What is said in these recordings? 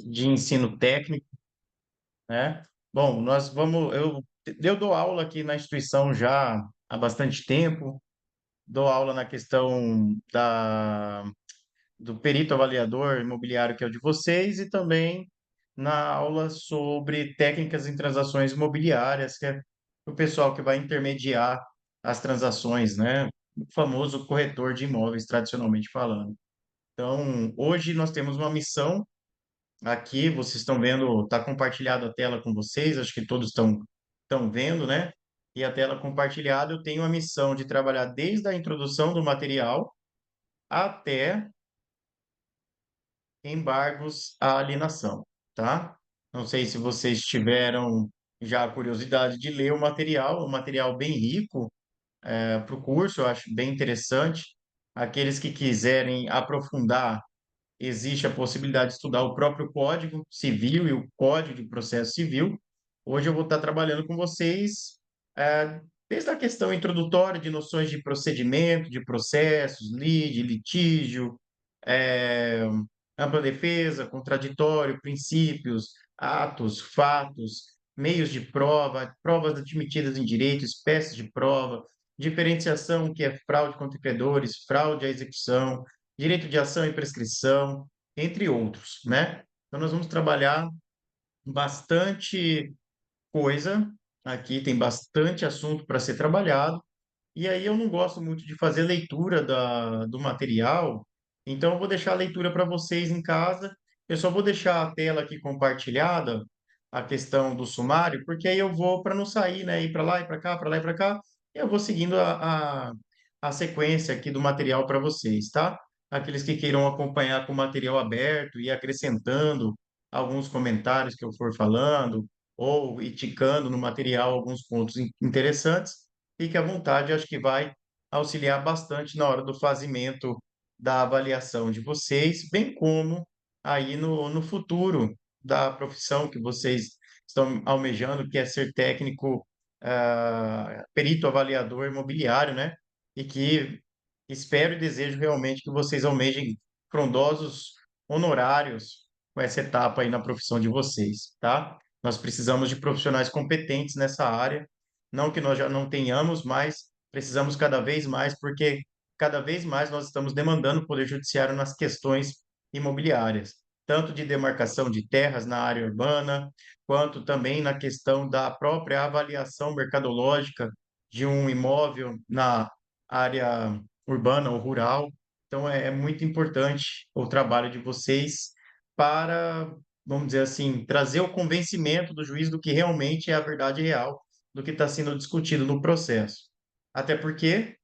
de ensino técnico, né? Bom, eu dou aula aqui na instituição já há bastante tempo, dou aula na questão do perito avaliador imobiliário, que é o de vocês, e também na aula sobre técnicas em transações imobiliárias, que é o pessoal que vai intermediar as transações, né? O famoso corretor de imóveis, tradicionalmente falando. Então, hoje nós temos uma missão aqui, vocês estão vendo, está compartilhada a tela com vocês, acho que todos estão vendo, né? E a tela compartilhada, eu tenho a missão de trabalhar desde a introdução do material até embargos à alienação, tá? Não sei se vocês tiveram já a curiosidade de ler o material bem rico para o curso, eu acho bem interessante. Aqueles que quiserem aprofundar, existe a possibilidade de estudar o próprio Código Civil e o Código de Processo Civil. Hoje eu vou estar trabalhando com vocês, desde a questão introdutória de noções de procedimento, de processos, litígio, é, ampla defesa, contraditório, princípios, atos, fatos, meios de prova, provas admitidas em direito, espécies de prova, diferenciação que é fraude contra credores, fraude à execução, direito de ação e prescrição, entre outros, né? Então, nós vamos trabalhar bastante coisa aqui, tem bastante assunto para ser trabalhado, e aí eu não gosto muito de fazer leitura do material, então eu vou deixar a leitura para vocês em casa. Eu só vou deixar a tela aqui compartilhada, a questão do sumário, porque aí eu vou para não sair, né? Ir para lá e para cá, para lá e para cá, e eu vou seguindo a sequência aqui do material para vocês, tá? Aqueles que queiram acompanhar com o material aberto e acrescentando alguns comentários que eu for falando, ou ir ticando no material alguns pontos interessantes, fique à vontade, acho que vai auxiliar bastante na hora do fazimento da avaliação de vocês, bem como aí no futuro da profissão que vocês estão almejando, que é ser técnico, perito avaliador imobiliário, né? E que espero e desejo realmente que vocês almejem frondosos honorários com essa etapa aí na profissão de vocês, tá? Nós precisamos de profissionais competentes nessa área, não que nós já não tenhamos, mas precisamos cada vez mais, porque cada vez mais nós estamos demandando o Poder Judiciário nas questões imobiliárias, tanto de demarcação de terras na área urbana, quanto também na questão da própria avaliação mercadológica de um imóvel na área urbana ou rural. Então, é muito importante o trabalho de vocês para, vamos dizer assim, trazer o convencimento do juiz do que realmente é a verdade real do que está sendo discutido no processo. Até porque,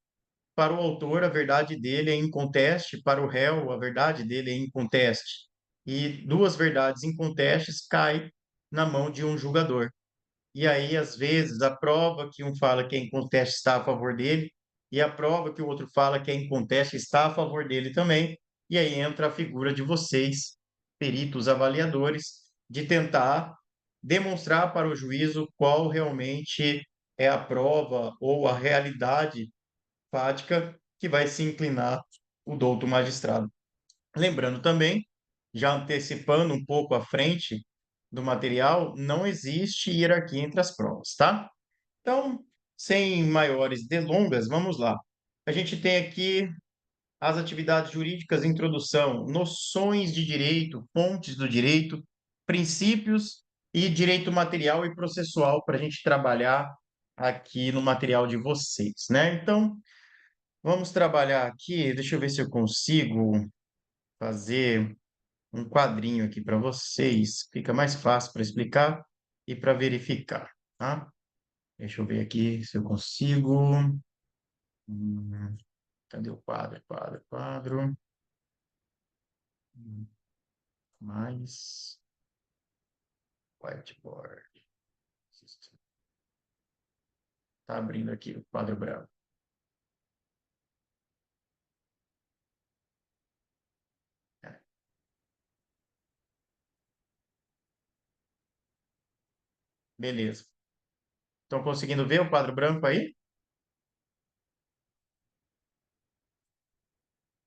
para o autor, a verdade dele é inconteste, para o réu, a verdade dele é inconteste. E duas verdades incontestes caem na mão de um julgador. E aí, às vezes, a prova que um fala que é inconteste está a favor dele, e a prova que o outro fala que é inconteste está a favor dele também. E aí entra a figura de vocês, peritos avaliadores, de tentar demonstrar para o juízo qual realmente é a prova ou a realidade fática que vai se inclinar o douto magistrado. Lembrando também, já antecipando um pouco à frente do material, não existe hierarquia entre as provas, tá? Então, sem maiores delongas, vamos lá. A gente tem aqui as atividades jurídicas, introdução, noções de direito, fontes do direito, princípios e direito material e processual para a gente trabalhar aqui no material de vocês, né? Então, vamos trabalhar aqui. Deixa eu ver se eu consigo fazer um quadrinho aqui para vocês. Fica mais fácil para explicar e para verificar, tá? Deixa eu ver aqui se eu consigo. Hum, Cadê o quadro? Quadro, quadro. Mais whiteboard. Tá abrindo aqui o quadro branco. É, beleza. Estão conseguindo ver o quadro branco aí?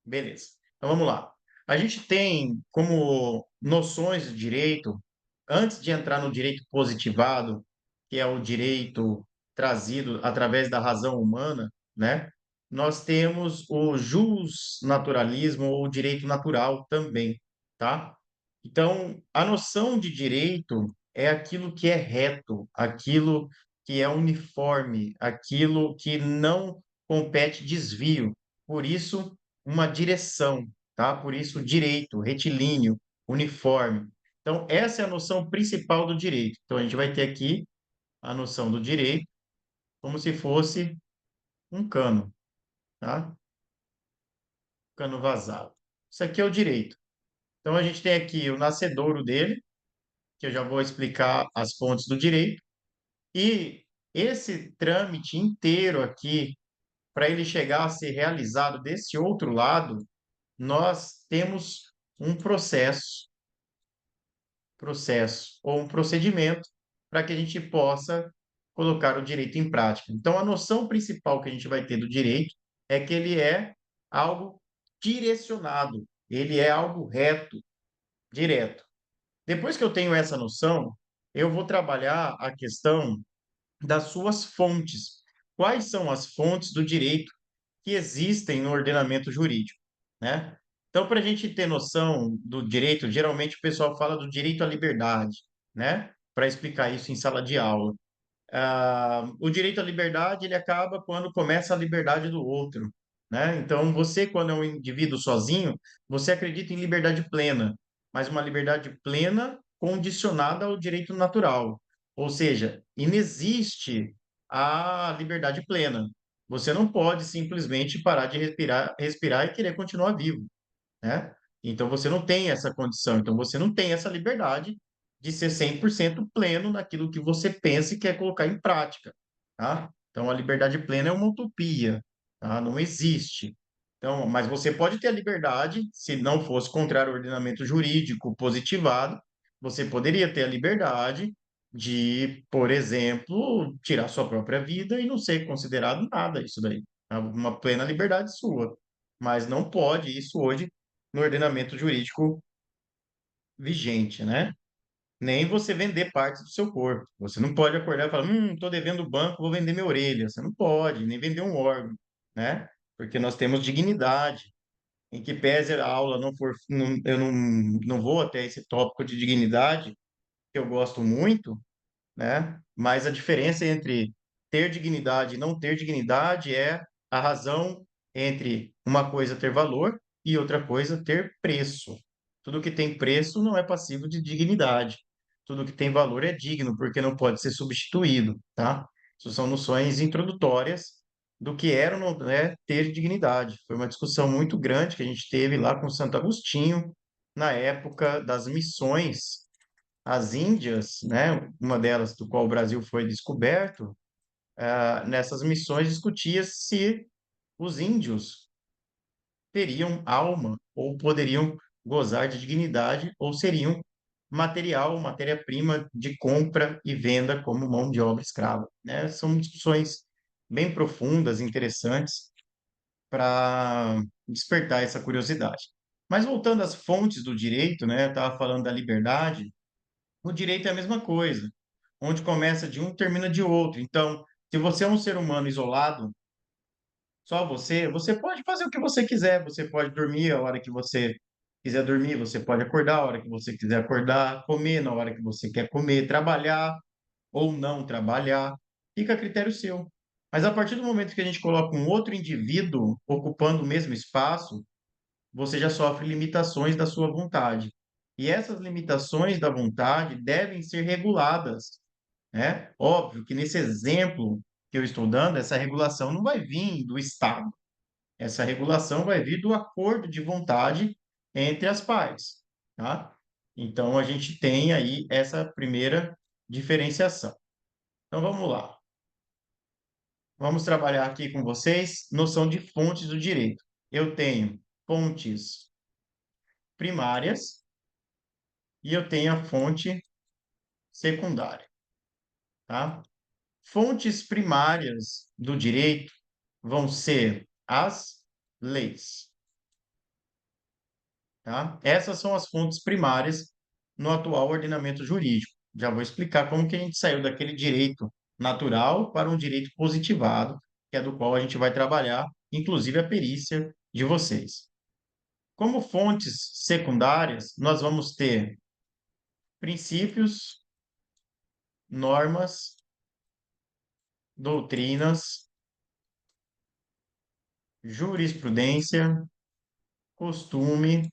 Beleza. Então vamos lá. A gente tem como noções de direito, antes de entrar no direito positivado, que é o direito trazido através da razão humana, né? Nós temos o justnaturalismo ou o direito natural também, tá? Então, a noção de direito é aquilo que é reto, aquilo que é uniforme, aquilo que não compete desvio. Por isso, uma direção, tá? Por isso, direito, retilíneo, uniforme. Então, essa é a noção principal do direito. Então, a gente vai ter aqui a noção do direito como se fosse um cano, tá? Cano vazado. Isso aqui é o direito. Então, a gente tem aqui o nascedouro dele, que eu já vou explicar as fontes do direito, e esse trâmite inteiro aqui, para ele chegar a ser realizado desse outro lado, nós temos um processo ou um procedimento para que a gente possa colocar o direito em prática. Então, a noção principal que a gente vai ter do direito é que ele é algo direcionado, ele é algo reto, direto. Depois que eu tenho essa noção, eu vou trabalhar a questão das suas fontes. Quais são as fontes do direito que existem no ordenamento jurídico, né? Então, para a gente ter noção do direito, geralmente o pessoal fala do direito à liberdade, né? Para explicar isso em sala de aula. O direito à liberdade ele acaba quando começa a liberdade do outro, né? Então, você, quando é um indivíduo sozinho, você acredita em liberdade plena, mas uma liberdade plena condicionada ao direito natural. Ou seja, inexiste a liberdade plena. Você não pode simplesmente parar de respirar e querer continuar vivo, né? Então você não tem essa condição, então você não tem essa liberdade de ser 100% pleno naquilo que você pensa e quer colocar em prática, tá? Então a liberdade plena é uma utopia, tá? Não existe. Então, mas você pode ter a liberdade, se não fosse contrário ao ordenamento jurídico positivado, você poderia ter a liberdade de, por exemplo, tirar sua própria vida e não ser considerado nada isso daí. É uma plena liberdade sua. Mas não pode isso hoje no ordenamento jurídico vigente, né? Nem você vender partes do seu corpo. Você não pode acordar e falar, estou devendo o banco, vou vender minha orelha. Você não pode, nem vender um órgão, né? Porque nós temos dignidade. Em que pese a aula não for, eu não vou até esse tópico de dignidade, que eu gosto muito, né? Mas a diferença entre ter dignidade e não ter dignidade é a razão entre uma coisa ter valor e outra coisa ter preço. Tudo que tem preço não é passivo de dignidade. Tudo que tem valor é digno, porque não pode ser substituído, tá? Isso são noções introdutórias do que era ou não é ter dignidade. Foi uma discussão muito grande que a gente teve lá com Santo Agostinho, na época das missões as Índias, né, uma delas do qual o Brasil foi descoberto, nessas missões discutia se os índios teriam alma ou poderiam gozar de dignidade ou seriam material, matéria-prima de compra e venda como mão de obra escrava, né? São discussões bem profundas, interessantes para despertar essa curiosidade. Mas voltando às fontes do direito, né? Eu estava falando da liberdade. O direito é a mesma coisa, onde começa de um, termina de outro. Então, se você é um ser humano isolado, só você, você pode fazer o que você quiser, você pode dormir a hora que você quiser dormir, você pode acordar a hora que você quiser acordar, comer na hora que você quer comer, trabalhar ou não trabalhar, fica a critério seu. Mas a partir do momento que a gente coloca um outro indivíduo ocupando o mesmo espaço, você já sofre limitações da sua vontade. E essas limitações da vontade devem ser reguladas, né? Óbvio que nesse exemplo que eu estou dando, essa regulação não vai vir do Estado. Essa regulação vai vir do acordo de vontade entre as partes, tá? Então a gente tem aí essa primeira diferenciação. Então vamos lá. Vamos trabalhar aqui com vocês noção de fontes do direito. Eu tenho fontes primárias e eu tenho a fonte secundária, tá? Fontes primárias do direito vão ser as leis, tá? Essas são as fontes primárias no atual ordenamento jurídico. Já vou explicar como que a gente saiu daquele direito natural para um direito positivado, que é do qual a gente vai trabalhar, inclusive a perícia de vocês. Como fontes secundárias, nós vamos ter princípios, normas, doutrinas, jurisprudência, costume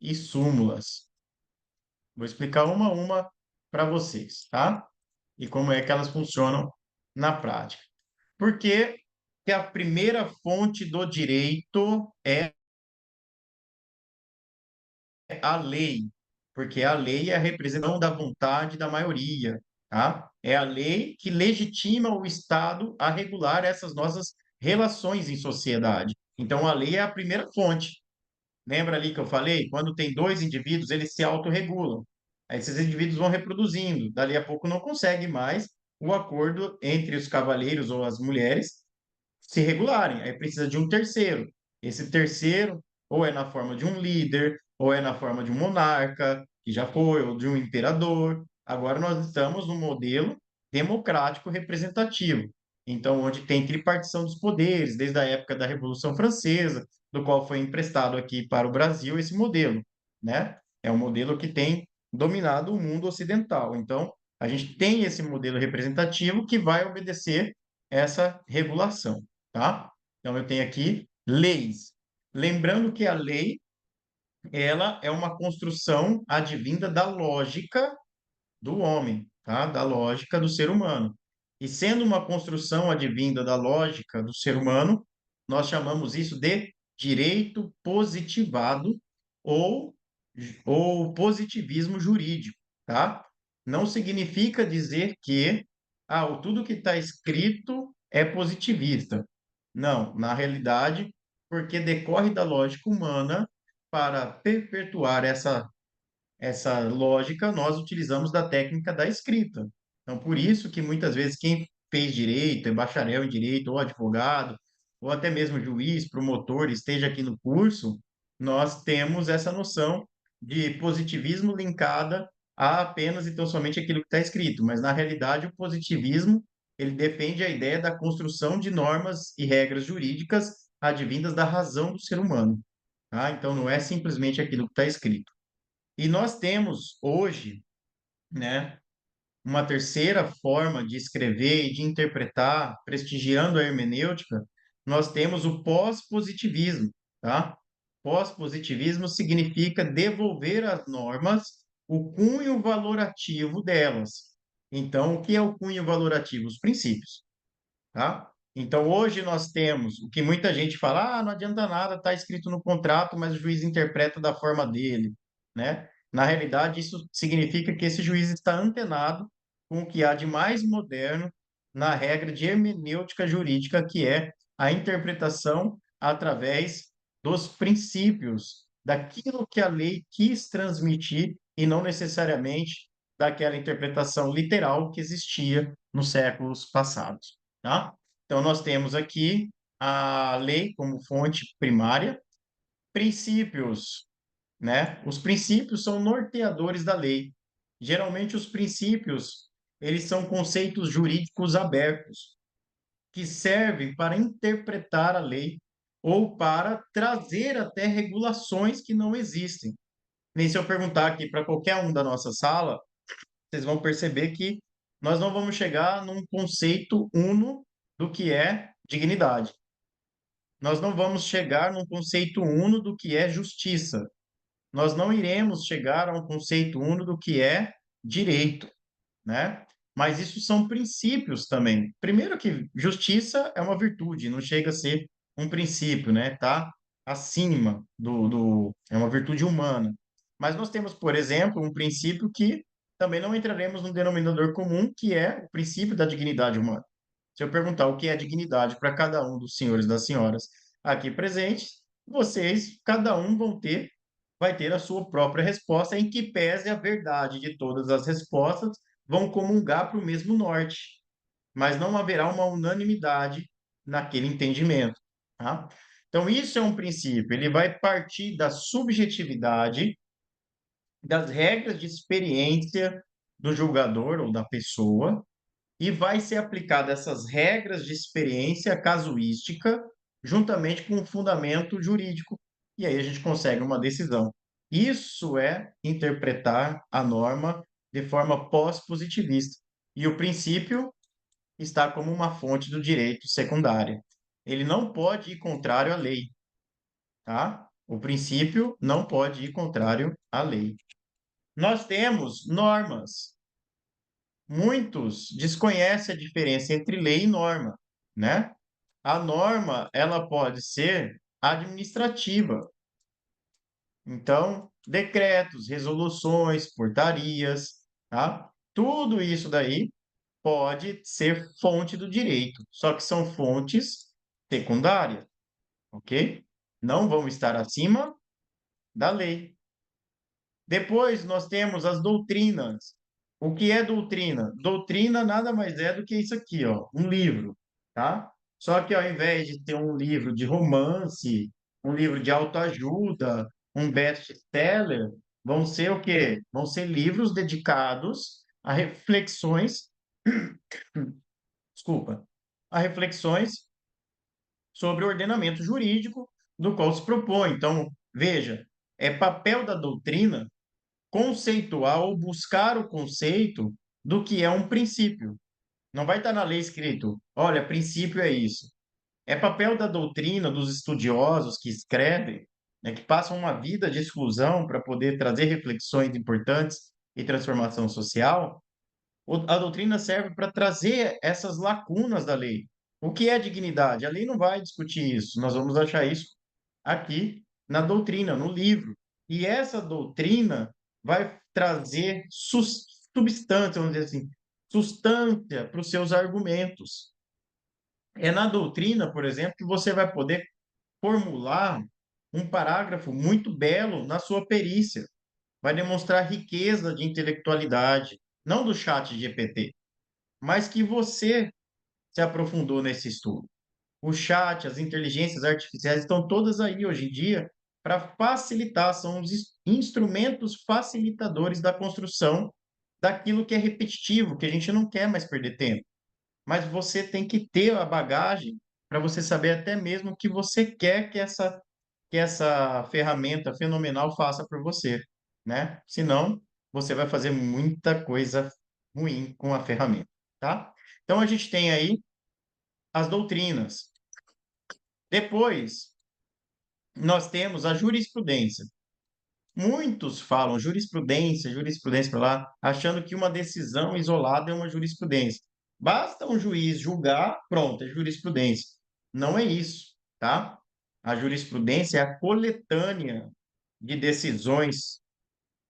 e súmulas. Vou explicar uma a uma para vocês, tá? E como é que elas funcionam na prática. Por que que a primeira fonte do direito é a lei? Porque a lei é a representação da vontade da maioria, tá? É a lei que legitima o Estado a regular essas nossas relações em sociedade. Então, a lei é a primeira fonte. Lembra ali que eu falei? Quando tem dois indivíduos, eles se autorregulam. Aí esses indivíduos vão reproduzindo. Dali a pouco não consegue mais o acordo entre os cavaleiros ou as mulheres se regularem. Aí precisa de um terceiro. Esse terceiro, ou é na forma de um líder, ou é na forma de um monarca, que já foi, ou de um imperador. Agora nós estamos no modelo democrático representativo. Então, onde tem tripartição dos poderes, desde a época da Revolução Francesa, do qual foi emprestado aqui para o Brasil esse modelo, né? É um modelo que tem dominado o mundo ocidental. Então, a gente tem esse modelo representativo que vai obedecer essa regulação, tá? Então, eu tenho aqui leis. Lembrando que a lei, ela é uma construção advinda da lógica do homem, tá? Da lógica do ser humano. E sendo uma construção advinda da lógica do ser humano, nós chamamos isso de direito positivado ou, ou positivismo jurídico, tá? Não significa dizer que tudo que está escrito é positivista. Não, na realidade, porque decorre da lógica humana para perpetuar essa lógica, nós utilizamos da técnica da escrita. Então, por isso que muitas vezes quem fez direito, é bacharel em direito, ou advogado, ou até mesmo juiz, promotor, esteja aqui no curso, nós temos essa noção de positivismo linkada a apenas e tão somente aquilo que está escrito. Mas, na realidade, o positivismo, ele defende a ideia da construção de normas e regras jurídicas advindas da razão do ser humano. Tá? Então, não é simplesmente aquilo que está escrito. E nós temos hoje, né, uma terceira forma de escrever e de interpretar, prestigiando a hermenêutica, nós temos o pós-positivismo, tá? Pós-positivismo significa devolver às normas o cunho valorativo delas. Então, o que é o cunho valorativo? Os princípios, tá? Então, hoje nós temos o que muita gente fala, não adianta nada, está escrito no contrato, mas o juiz interpreta da forma dele, né? Na realidade, isso significa que esse juiz está antenado com o que há de mais moderno na regra de hermenêutica jurídica, que é a interpretação através dos princípios, daquilo que a lei quis transmitir e não necessariamente daquela interpretação literal que existia nos séculos passados, tá? Então, nós temos aqui a lei como fonte primária, princípios, né? Os princípios são norteadores da lei. Geralmente, os princípios, eles são conceitos jurídicos abertos, que servem para interpretar a lei ou para trazer até regulações que não existem. Nem se eu perguntar aqui para qualquer um da nossa sala, vocês vão perceber que nós não vamos chegar num conceito uno do que é dignidade. Nós não vamos chegar num conceito uno do que é justiça. Nós não iremos chegar a um conceito uno do que é direito, né? Mas isso são princípios também. Primeiro que justiça é uma virtude, não chega a ser um princípio, né? Tá acima é uma virtude humana. Mas nós temos, por exemplo, um princípio que também não entraremos no denominador comum, que é o princípio da dignidade humana. Se eu perguntar o que é dignidade para cada um dos senhores e das senhoras aqui presentes, vocês, cada um, vai ter a sua própria resposta, em que pese a verdade de todas as respostas, vão comungar para o mesmo norte, mas não haverá uma unanimidade naquele entendimento, tá? Então, isso é um princípio, ele vai partir da subjetividade, das regras de experiência do julgador ou da pessoa, e vai ser aplicada essas regras de experiência casuística, juntamente com o fundamento jurídico, e aí a gente consegue uma decisão. Isso é interpretar a norma de forma pós-positivista. E o princípio está como uma fonte do direito secundária. Ele não pode ir contrário à lei, tá? O princípio não pode ir contrário à lei. Nós temos normas. Muitos desconhecem a diferença entre lei e norma, né? A norma, ela pode ser administrativa. Então, decretos, resoluções, portarias, tá? Tudo isso daí pode ser fonte do direito, só que são fontes secundárias, ok? Não vão estar acima da lei. Depois nós temos as doutrinas. O que é doutrina? Doutrina nada mais é do que isso aqui, ó, um livro, tá? Só que ao invés de ter um livro de romance, um livro de autoajuda, um best-seller, vão ser o quê? Vão ser livros dedicados a reflexões, desculpa, a reflexões sobre o ordenamento jurídico do qual se propõe. Então, veja, é papel da doutrina conceituar ou buscar o conceito do que é um princípio. Não vai estar na lei escrito, olha, princípio é isso. É papel da doutrina, dos estudiosos que escrevem, né, que passam uma vida de exclusão para poder trazer reflexões importantes e transformação social. A doutrina serve para trazer essas lacunas da lei. O que é dignidade? A lei não vai discutir isso. Nós vamos achar isso aqui na doutrina, no livro. E essa doutrina vai trazer substância, vamos dizer assim, substância para os seus argumentos. É na doutrina, por exemplo, que você vai poder formular um parágrafo muito belo na sua perícia. Vai demonstrar riqueza de intelectualidade, não do chat GPT, mas que você se aprofundou nesse estudo. O chat, as inteligências artificiais estão todas aí hoje em dia para facilitar, são os instrumentos facilitadores da construção daquilo que é repetitivo, que a gente não quer mais perder tempo. Mas você tem que ter a bagagem para você saber até mesmo o que você quer que essa ferramenta fenomenal faça por você, né? Senão, você vai fazer muita coisa ruim com a ferramenta, tá? Então, a gente tem aí as doutrinas. Depois, nós temos a jurisprudência. Muitos falam jurisprudência, jurisprudência para lá, achando que uma decisão isolada é uma jurisprudência. Basta um juiz julgar, pronto, é jurisprudência. Não é isso, tá? A jurisprudência é a coletânea de decisões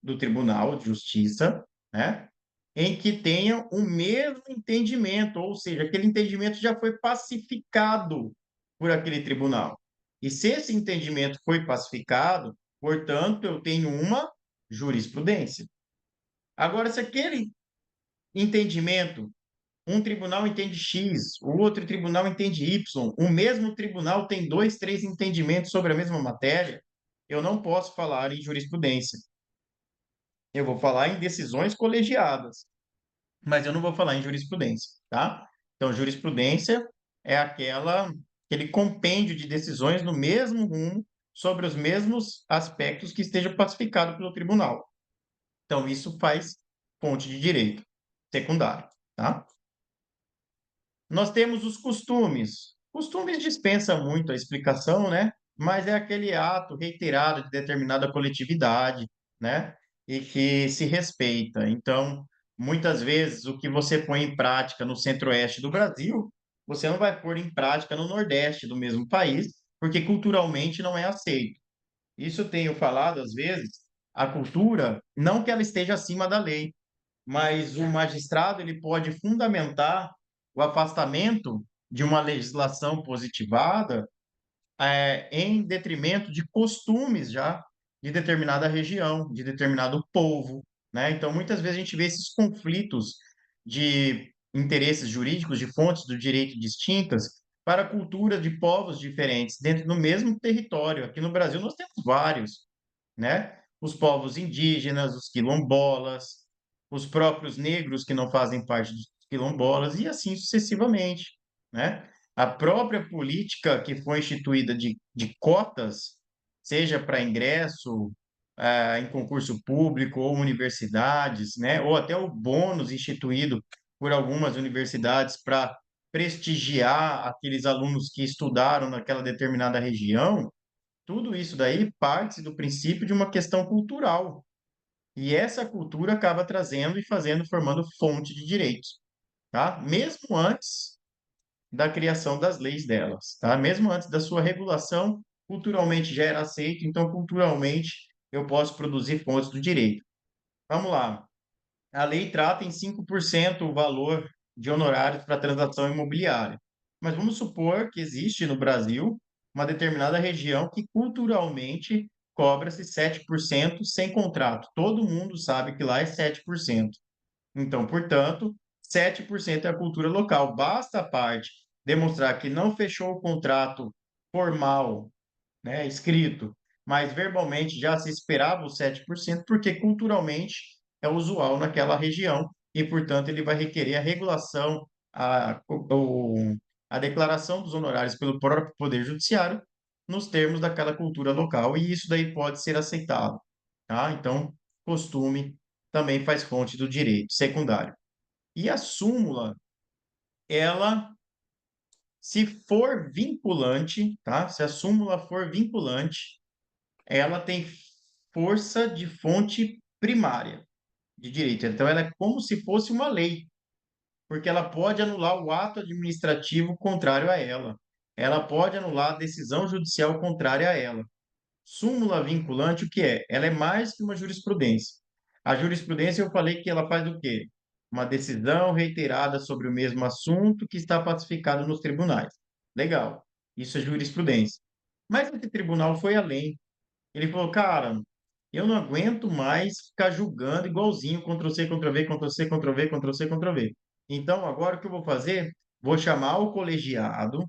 do Tribunal de Justiça, né? Em que tenham o mesmo entendimento, ou seja, aquele entendimento já foi pacificado por aquele tribunal. E se esse entendimento foi pacificado, portanto, eu tenho uma jurisprudência. Agora, se aquele entendimento, um tribunal entende X, o outro tribunal entende Y, o mesmo tribunal tem dois, três entendimentos sobre a mesma matéria, eu não posso falar em jurisprudência. Eu vou falar em decisões colegiadas, mas eu não vou falar em jurisprudência, tá? Então, jurisprudência é aquele compêndio de decisões no mesmo rumo, sobre os mesmos aspectos que esteja pacificado pelo tribunal. Então, isso faz fonte de direito secundário, tá? Nós temos os costumes. Costumes dispensa muito a explicação, né? Mas é aquele ato reiterado de determinada coletividade, né? E que se respeita. Então, muitas vezes, o que você põe em prática no centro-oeste do Brasil, você não vai pôr em prática no nordeste do mesmo país, porque culturalmente não é aceito. Isso eu tenho falado, às vezes, a cultura, não que ela esteja acima da lei, mas o magistrado ele pode fundamentar o afastamento de uma legislação positivada em detrimento de costumes já de determinada região, de determinado povo, né? Então, muitas vezes a gente vê esses conflitos de interesses jurídicos, de fontes do direito distintas, para culturas de povos diferentes dentro do mesmo território. Aqui no Brasil nós temos vários, né? Os povos indígenas, os quilombolas, os próprios negros que não fazem parte dos quilombolas e assim sucessivamente, né? A própria política que foi instituída de cotas, seja para ingresso, em concurso público ou universidades, né? Ou até o bônus instituído por algumas universidades para prestigiar aqueles alunos que estudaram naquela determinada região, tudo isso daí parte do princípio de uma questão cultural. E essa cultura acaba trazendo e fazendo, formando fonte de direitos, tá? Mesmo antes da criação das leis delas, tá? Mesmo antes da sua regulação, culturalmente já era aceito, então culturalmente eu posso produzir fontes do direito. Vamos lá. A lei trata em 5% o valor de honorários para transação imobiliária. Mas vamos supor que existe no Brasil uma determinada região que culturalmente cobra-se 7% sem contrato. Todo mundo sabe que lá é 7%. Então, portanto, 7% é a cultura local. Basta a parte demonstrar que não fechou o contrato formal, né, escrito, mas verbalmente já se esperava os 7%, porque culturalmente é usual naquela região e, portanto, ele vai requerer a regulação, a declaração dos honorários pelo próprio Poder Judiciário nos termos daquela cultura local, e isso daí pode ser aceitado, tá? Então, costume também faz fonte do direito secundário. E a súmula, ela, se for vinculante, tá? Se a súmula for vinculante, ela tem força de fonte primária de direito. Então, ela é como se fosse uma lei, porque ela pode anular o ato administrativo contrário a ela. Ela pode anular a decisão judicial contrária a ela. Súmula vinculante, o que é? Ela é mais que uma jurisprudência. A jurisprudência, eu falei que ela faz o quê? Uma decisão reiterada sobre o mesmo assunto que está pacificado nos tribunais. Legal. Isso é jurisprudência. Mas esse tribunal foi além. Ele falou, cara, eu não aguento mais ficar julgando igualzinho, Ctrl+C, Ctrl+V, Ctrl+C, Ctrl+V, Ctrl+C, Ctrl+V. Então, agora o que eu vou fazer? Vou chamar o colegiado,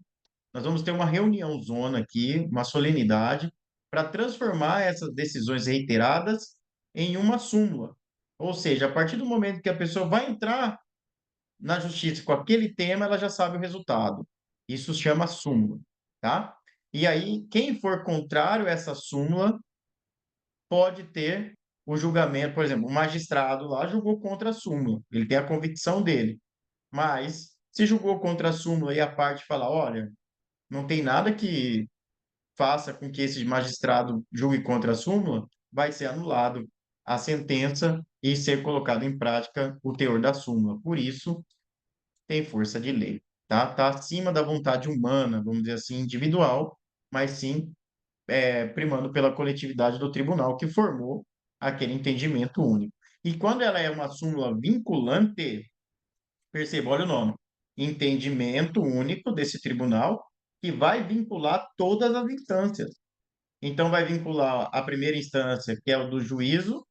nós vamos ter uma reunião zona aqui, uma solenidade, para transformar essas decisões reiteradas em uma súmula. Ou seja, a partir do momento que a pessoa vai entrar na justiça com aquele tema, ela já sabe o resultado. Isso se chama súmula, tá? E aí, quem for contrário a essa súmula pode ter o julgamento, por exemplo, o magistrado lá julgou contra a súmula, ele tem a convicção dele, mas se julgou contra a súmula e a parte fala, olha, não tem nada que faça com que esse magistrado julgue contra a súmula, vai ser anulado a sentença e ser colocado em prática o teor da súmula. Por isso, tem força de lei, tá? Tá acima da vontade humana, vamos dizer assim, individual, mas sim primando pela coletividade do tribunal que formou aquele entendimento único. E quando ela é uma súmula vinculante, perceba, olha o nome, entendimento único desse tribunal que vai vincular todas as instâncias. Então, vai vincular a primeira instância, que é o do juízo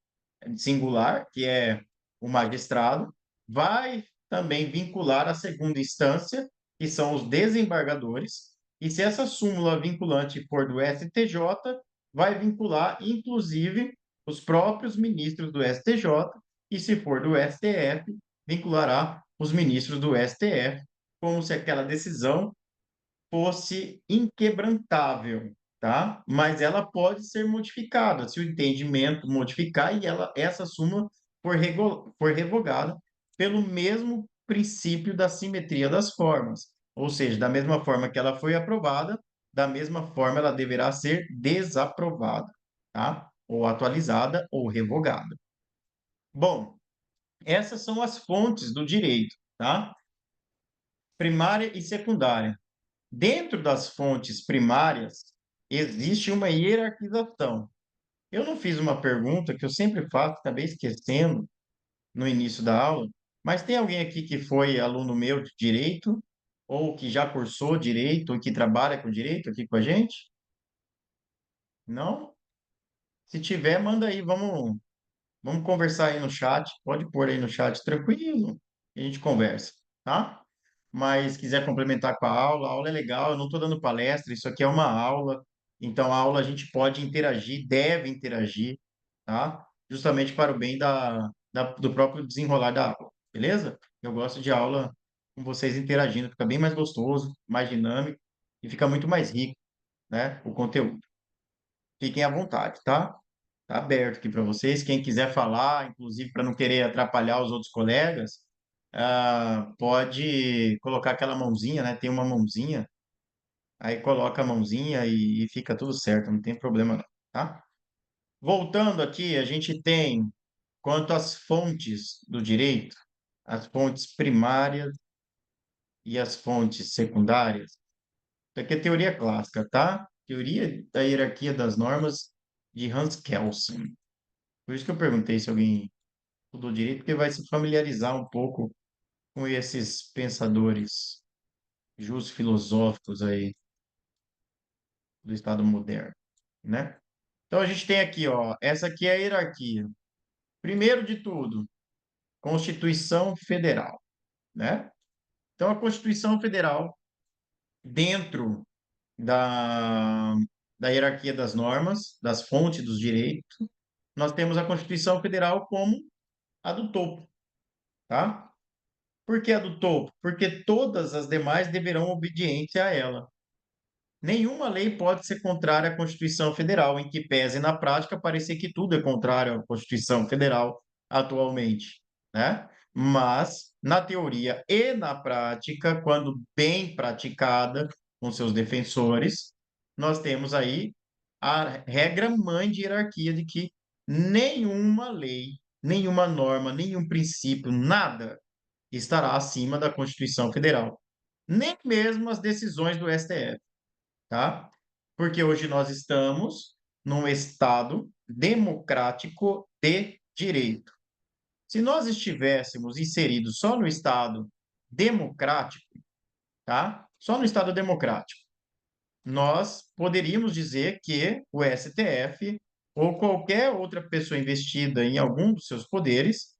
singular, que é o magistrado, vai também vincular a segunda instância, que são os desembargadores, e se essa súmula vinculante for do STJ, vai vincular, inclusive, os próprios ministros do STJ, e se for do STF, vinculará os ministros do STF, como se aquela decisão fosse inquebrantável, tá? Mas ela pode ser modificada se o entendimento modificar e essa súmula for revogada pelo mesmo princípio da simetria das formas. Ou seja, da mesma forma que ela foi aprovada, da mesma forma ela deverá ser desaprovada, tá? Ou atualizada ou revogada. Bom, essas são as fontes do direito, tá? Primária e secundária. Dentro das fontes primárias, existe uma hierarquização. Eu não fiz uma pergunta que eu sempre faço, acabei esquecendo no início da aula, mas tem alguém aqui que foi aluno meu de direito, ou que já cursou direito, ou que trabalha com direito aqui com a gente? Não? Se tiver, manda aí, vamos conversar aí no chat. Pode pôr aí no chat tranquilo, e a gente conversa, tá? mas quiser complementar com a aula é legal. Eu não estou dando palestra, isso aqui é uma aula. Então, a aula a gente pode interagir, deve interagir, tá? Justamente para o bem do próprio desenrolar da aula, beleza? Eu gosto de aula com vocês interagindo, fica bem mais gostoso, mais dinâmico e fica muito mais rico, né? O conteúdo. Fiquem à vontade, tá? Tá aberto aqui para vocês. Quem quiser falar, inclusive para não querer atrapalhar os outros colegas, pode colocar aquela mãozinha, né? Tem uma mãozinha, aí coloca a mãozinha e fica tudo certo, não tem problema não, tá? Voltando aqui, a gente tem, quanto às fontes do direito, as fontes primárias e as fontes secundárias. Isso aqui é teoria clássica, tá? Teoria da hierarquia das normas de Hans Kelsen. Por isso que eu perguntei se alguém estudou direito, porque vai se familiarizar um pouco com esses pensadores justos filosóficos aí do Estado moderno, né? Então a gente tem aqui, ó, essa aqui é a hierarquia. Primeiro de tudo, Constituição Federal, né? Então a Constituição Federal, dentro da, da hierarquia das normas, das fontes dos direitos, nós temos a Constituição Federal como a do topo, tá? Por que a do topo? Porque todas as demais deverão obediência a ela. Nenhuma lei pode ser contrária à Constituição Federal, em que pese na prática parecer que tudo é contrário à Constituição Federal atualmente, né? Mas, na teoria e na prática, quando bem praticada com seus defensores, nós temos aí a regra mãe de hierarquia de que nenhuma lei, nenhuma norma, nenhum princípio, nada estará acima da Constituição Federal, nem mesmo as decisões do STF, tá? Porque hoje nós estamos num Estado democrático de direito. Se nós estivéssemos inseridos só no Estado democrático, tá? Só no Estado democrático, nós poderíamos dizer que o STF ou qualquer outra pessoa investida em algum dos seus poderes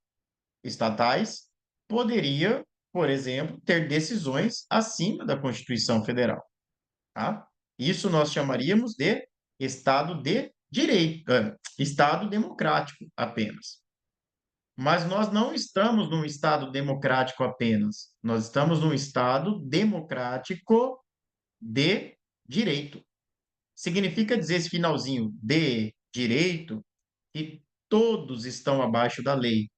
estatais poderia, por exemplo, ter decisões acima da Constituição Federal, tá? Isso nós chamaríamos de Estado de Direito, Estado democrático apenas. Mas nós não estamos num Estado democrático apenas, nós estamos num Estado democrático de direito. Significa dizer esse finalzinho de direito que todos estão abaixo da lei.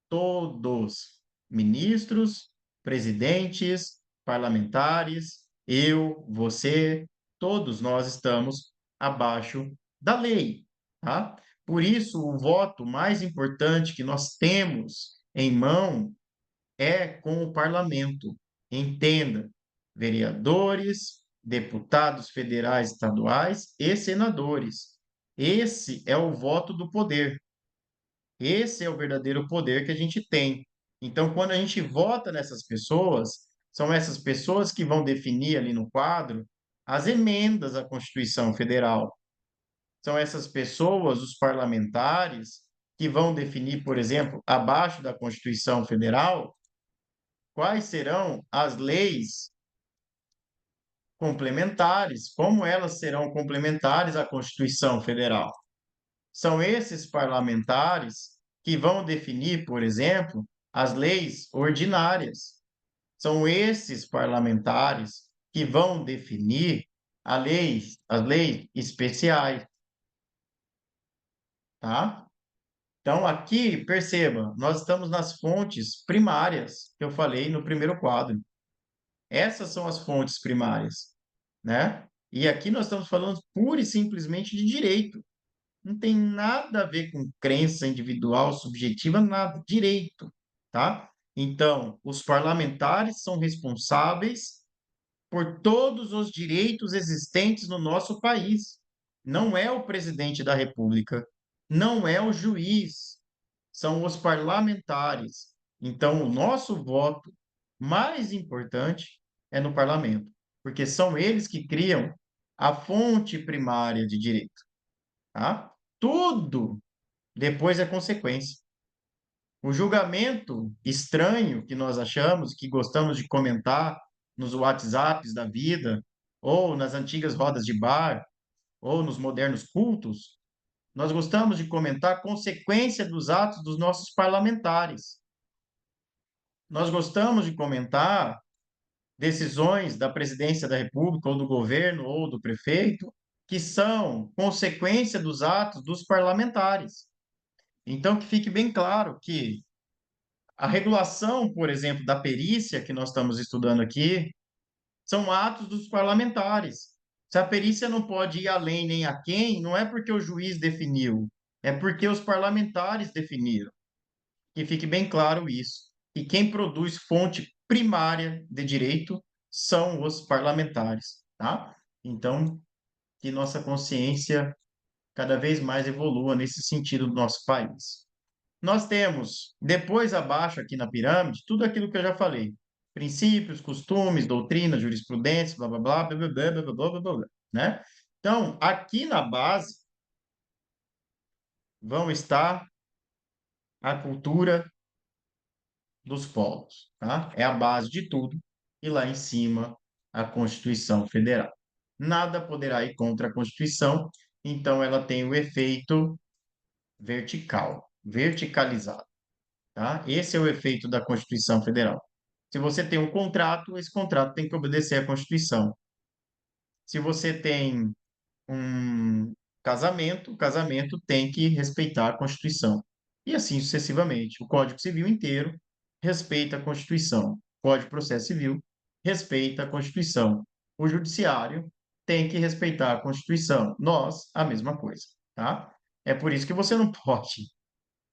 Todos, ministros, presidentes, parlamentares, eu, você, todos nós estamos abaixo da lei, tá? Por isso, o voto mais importante que nós temos em mão é com o parlamento. Entenda, vereadores, deputados federais, estaduais e senadores. Esse é o voto do poder. Esse é o verdadeiro poder que a gente tem. Então, quando a gente vota nessas pessoas, são essas pessoas que vão definir ali no quadro as emendas à Constituição Federal. São essas pessoas, os parlamentares, que vão definir, por exemplo, abaixo da Constituição Federal, quais serão as leis complementares, como elas serão complementares à Constituição Federal. São esses parlamentares que vão definir, por exemplo, as leis ordinárias. São esses parlamentares que vão definir as leis especiais, tá? Então, aqui, perceba, nós estamos nas fontes primárias que eu falei no primeiro quadro. Essas são as fontes primárias, né? E aqui nós estamos falando pura e simplesmente de direito. Não tem nada a ver com crença individual, subjetiva, nada, direito, tá? Então, os parlamentares são responsáveis por todos os direitos existentes no nosso país. Não é o presidente da República, não é o juiz, são os parlamentares. Então, o nosso voto mais importante é no parlamento, porque são eles que criam a fonte primária de direito, tá? Tudo depois é consequência. O julgamento estranho que nós achamos, que gostamos de comentar nos WhatsApps da vida, ou nas antigas rodas de bar, ou nos modernos cultos, nós gostamos de comentar a consequência dos atos dos nossos parlamentares. Nós gostamos de comentar decisões da presidência da República, ou do governo, ou do prefeito, que são consequência dos atos dos parlamentares. Então, que fique bem claro que a regulação, por exemplo, da perícia que nós estamos estudando aqui, são atos dos parlamentares. Se a perícia não pode ir além nem a quem, não é porque o juiz definiu, é porque os parlamentares definiram. Que fique bem claro isso. E quem produz fonte primária de direito são os parlamentares, tá? Então, que nossa consciência cada vez mais evolua nesse sentido do nosso país. Nós temos, depois abaixo aqui na pirâmide, tudo aquilo que eu já falei. Princípios, costumes, doutrina, jurisprudência, blá, blá, blá, blá, blá, blá, blá, blá, blá, blá, blá, né? Então, aqui na base vão estar a cultura dos povos, tá? É a base de tudo. E lá em cima, a Constituição Federal. Nada poderá ir contra a Constituição, então ela tem o efeito vertical, verticalizado, tá? Esse é o efeito da Constituição Federal. Se você tem um contrato, esse contrato tem que obedecer à Constituição. Se você tem um casamento, o casamento tem que respeitar a Constituição. E assim sucessivamente. O Código Civil inteiro respeita a Constituição. O Código de Processo Civil respeita a Constituição. O Judiciário tem que respeitar a Constituição. Nós, a mesma coisa, tá? É por isso que você não pode,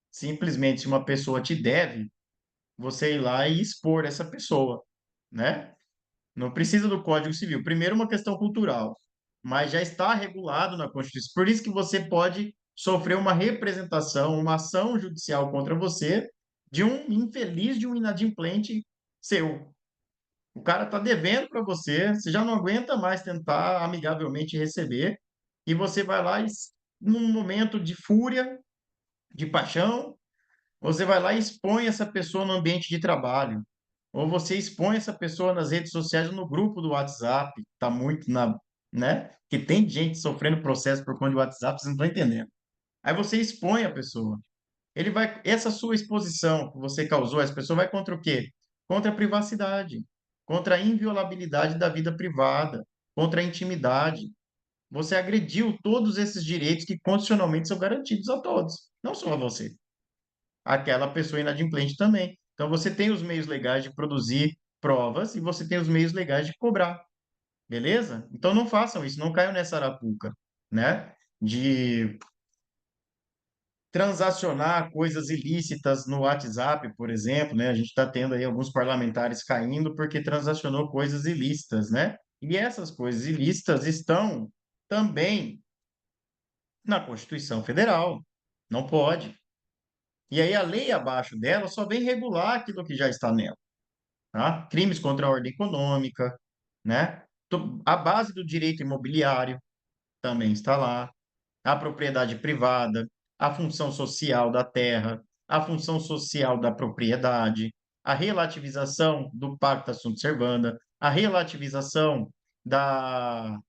simplesmente, se uma pessoa te deve, você ir lá e expor essa pessoa, né? Não precisa do Código Civil. Primeiro, uma questão cultural, mas já está regulado na Constituição. Por isso que você pode sofrer uma representação, uma ação judicial contra você de um infeliz, de um inadimplente seu. O cara está devendo para você, você já não aguenta mais tentar amigavelmente receber, e você vai lá e, num momento de fúria, de paixão, você vai lá e expõe essa pessoa no ambiente de trabalho. Ou você expõe essa pessoa nas redes sociais ou no grupo do WhatsApp, tá muito na, né? Que tem gente sofrendo processo por conta do WhatsApp, vocês não estão entendendo. Aí você expõe a pessoa. Ele vai, essa sua exposição que você causou, essa pessoa vai contra o quê? Contra a privacidade, contra a inviolabilidade da vida privada, contra a intimidade. Você agrediu todos esses direitos que constitucionalmente são garantidos a todos, não só a você, aquela pessoa inadimplente também. Então, você tem os meios legais de produzir provas e você tem os meios legais de cobrar, beleza? Então, não façam isso, não caiam nessa arapuca, né? De transacionar coisas ilícitas no WhatsApp, por exemplo, né? A gente está tendo aí alguns parlamentares caindo porque transacionou coisas ilícitas, né? E essas coisas ilícitas estão também na Constituição Federal. Não pode. E aí a lei abaixo dela só vem regular aquilo que já está nela, tá? Crimes contra a ordem econômica, né? A base do direito imobiliário também está lá, a propriedade privada, a função social da terra, a função social da propriedade, a relativização do pacta sunt servanda, a relativização da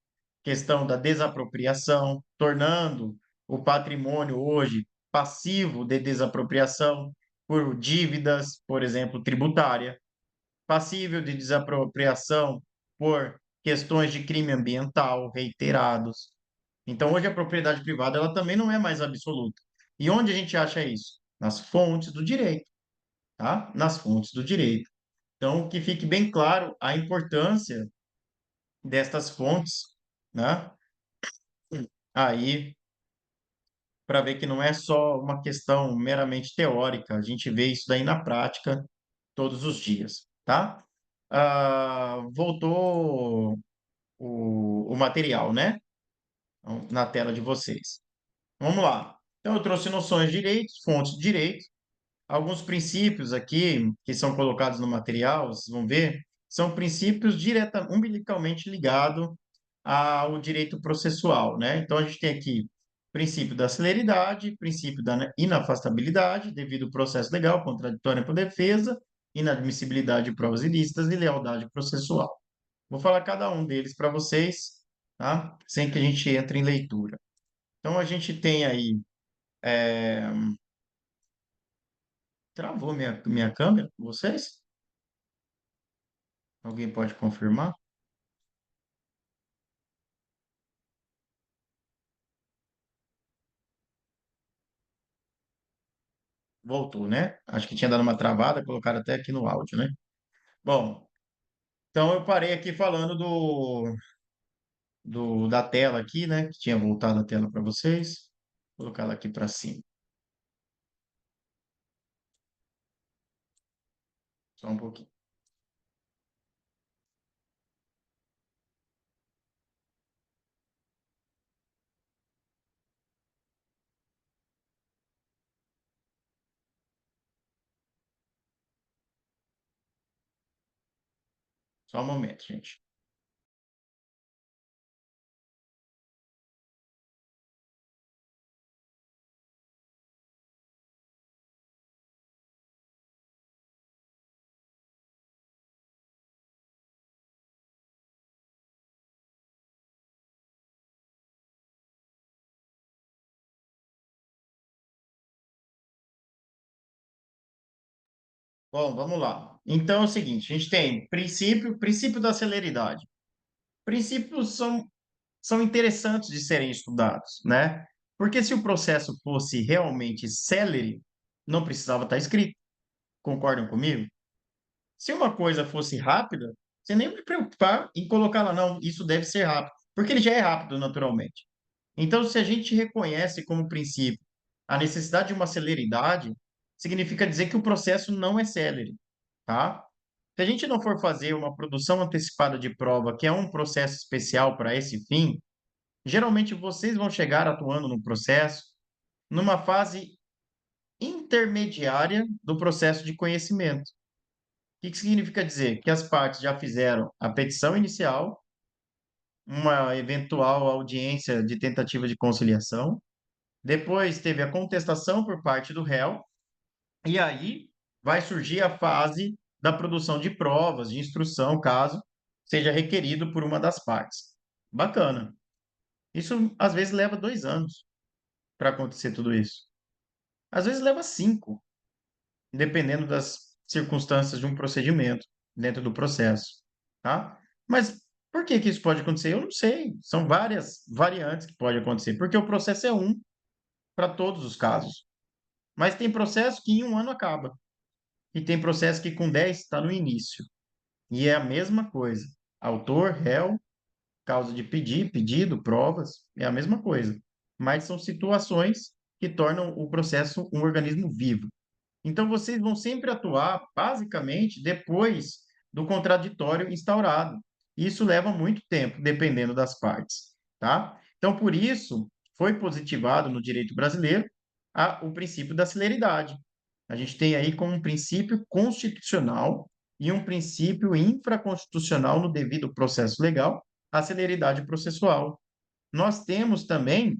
questão da desapropriação, tornando o patrimônio hoje passivo de desapropriação por dívidas, por exemplo, tributária, passível de desapropriação por questões de crime ambiental reiterados. Então, hoje a propriedade privada ela também não é mais absoluta. E onde a gente acha isso? Nas fontes do direito, tá? Nas fontes do direito. Então, que fique bem claro a importância destas fontes, né? Aí, para ver que não é só uma questão meramente teórica, a gente vê isso daí na prática todos os dias, tá? Voltou o material, né? Então, na tela de vocês. Vamos lá. Então, eu trouxe noções de direitos, fontes de direito, alguns princípios aqui que são colocados no material, vocês vão ver, são princípios umbilicalmente ligados ao direito processual, né? Então, a gente tem aqui Princípio da celeridade, princípio da inafastabilidade, devido ao processo legal, contraditório por defesa, inadmissibilidade de provas ilícitas e lealdade processual. Vou falar cada um deles para vocês, tá? Sem que a gente entre em leitura. Então, a gente tem aí. Travou minha câmera? Vocês? Alguém pode confirmar? Voltou, né? Acho que tinha dado uma travada, colocaram até aqui no áudio, né? Bom, então eu parei aqui falando da tela aqui, né? Que tinha voltado a tela para vocês. Vou colocar ela aqui para cima. Só um pouquinho. Só um momento, gente. Bom, vamos lá. Então é o seguinte, a gente tem princípio da celeridade. Princípios são interessantes de serem estudados, né? Porque se o processo fosse realmente célere, não precisava estar escrito. Concordam comigo? Se uma coisa fosse rápida, você nem me preocupar em colocar lá, não, isso deve ser rápido, porque ele já é rápido naturalmente. Então, se a gente reconhece como princípio a necessidade de uma celeridade, significa dizer que o processo não é célere, tá? Se a gente não for fazer uma produção antecipada de prova, que é um processo especial para esse fim, geralmente vocês vão chegar atuando no processo numa fase intermediária do processo de conhecimento. O que significa dizer? Que as partes já fizeram a petição inicial, uma eventual audiência de tentativa de conciliação, depois teve a contestação por parte do réu, e aí vai surgir a fase da produção de provas, de instrução, caso seja requerido por uma das partes. Bacana. Isso às vezes leva 2 anos para acontecer tudo isso. Às vezes leva 5, dependendo das circunstâncias de um procedimento dentro do processo, tá? Mas por que que isso pode acontecer? Eu não sei. São várias variantes que pode acontecer, porque o processo é um para todos os casos. Mas tem processo que em 1 ano acaba, e tem processo que com 10 está no início. E é a mesma coisa. Autor, réu, causa de pedido, provas, é a mesma coisa. Mas são situações que tornam o processo um organismo vivo. Então, vocês vão sempre atuar, basicamente, depois do contraditório instaurado. Isso leva muito tempo, dependendo das partes, tá? Então, por isso, foi positivado no direito brasileiro o princípio da celeridade. A gente tem aí como um princípio constitucional e um princípio infraconstitucional no devido processo legal, a celeridade processual. Nós temos também,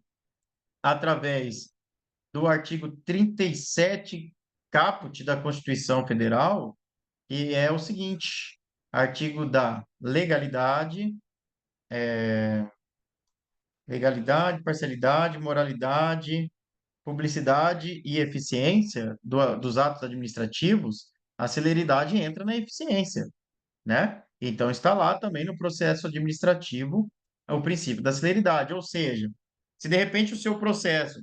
através do artigo 37 caput da Constituição Federal, que é o seguinte: artigo da legalidade, parcialidade, moralidade, publicidade e eficiência dos atos administrativos, a celeridade entra na eficiência, né? Então está lá também no processo administrativo o princípio da celeridade, ou seja, se de repente o seu processo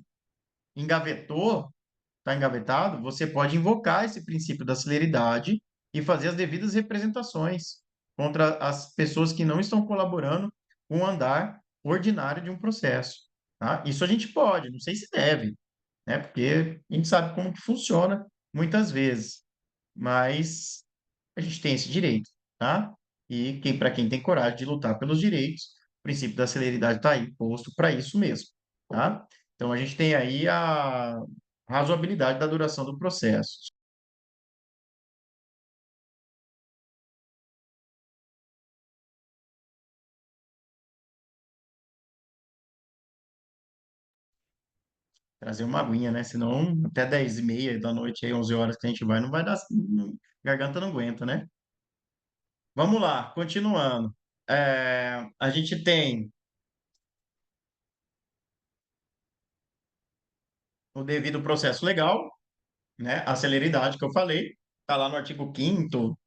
engavetou, está engavetado, você pode invocar esse princípio da celeridade e fazer as devidas representações contra as pessoas que não estão colaborando com o andar ordinário de um processo. Tá? Isso a gente pode, não sei se deve, né? Porque a gente sabe como que funciona muitas vezes, mas a gente tem esse direito, tá? E para quem tem coragem de lutar pelos direitos, o princípio da celeridade está aí posto para isso mesmo, tá? Então a gente tem aí a razoabilidade da duração do processo. Trazer uma aguinha, né? Senão, até 10h30 da noite, aí, 11 horas que a gente vai, não vai dar. Garganta não aguenta, né? Vamos lá, continuando. A gente tem o devido processo legal, né? A celeridade que eu falei, está lá no artigo 5º,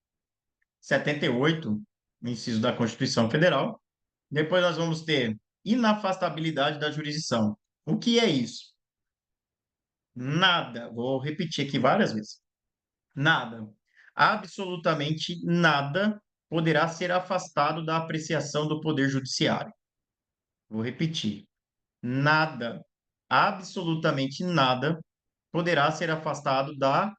78, inciso da Constituição Federal. Depois nós vamos ter inafastabilidade da jurisdição. O que é isso? Nada, vou repetir aqui várias vezes. Nada, absolutamente nada poderá ser afastado da apreciação do Poder Judiciário. Vou repetir. Nada, absolutamente nada poderá ser afastado da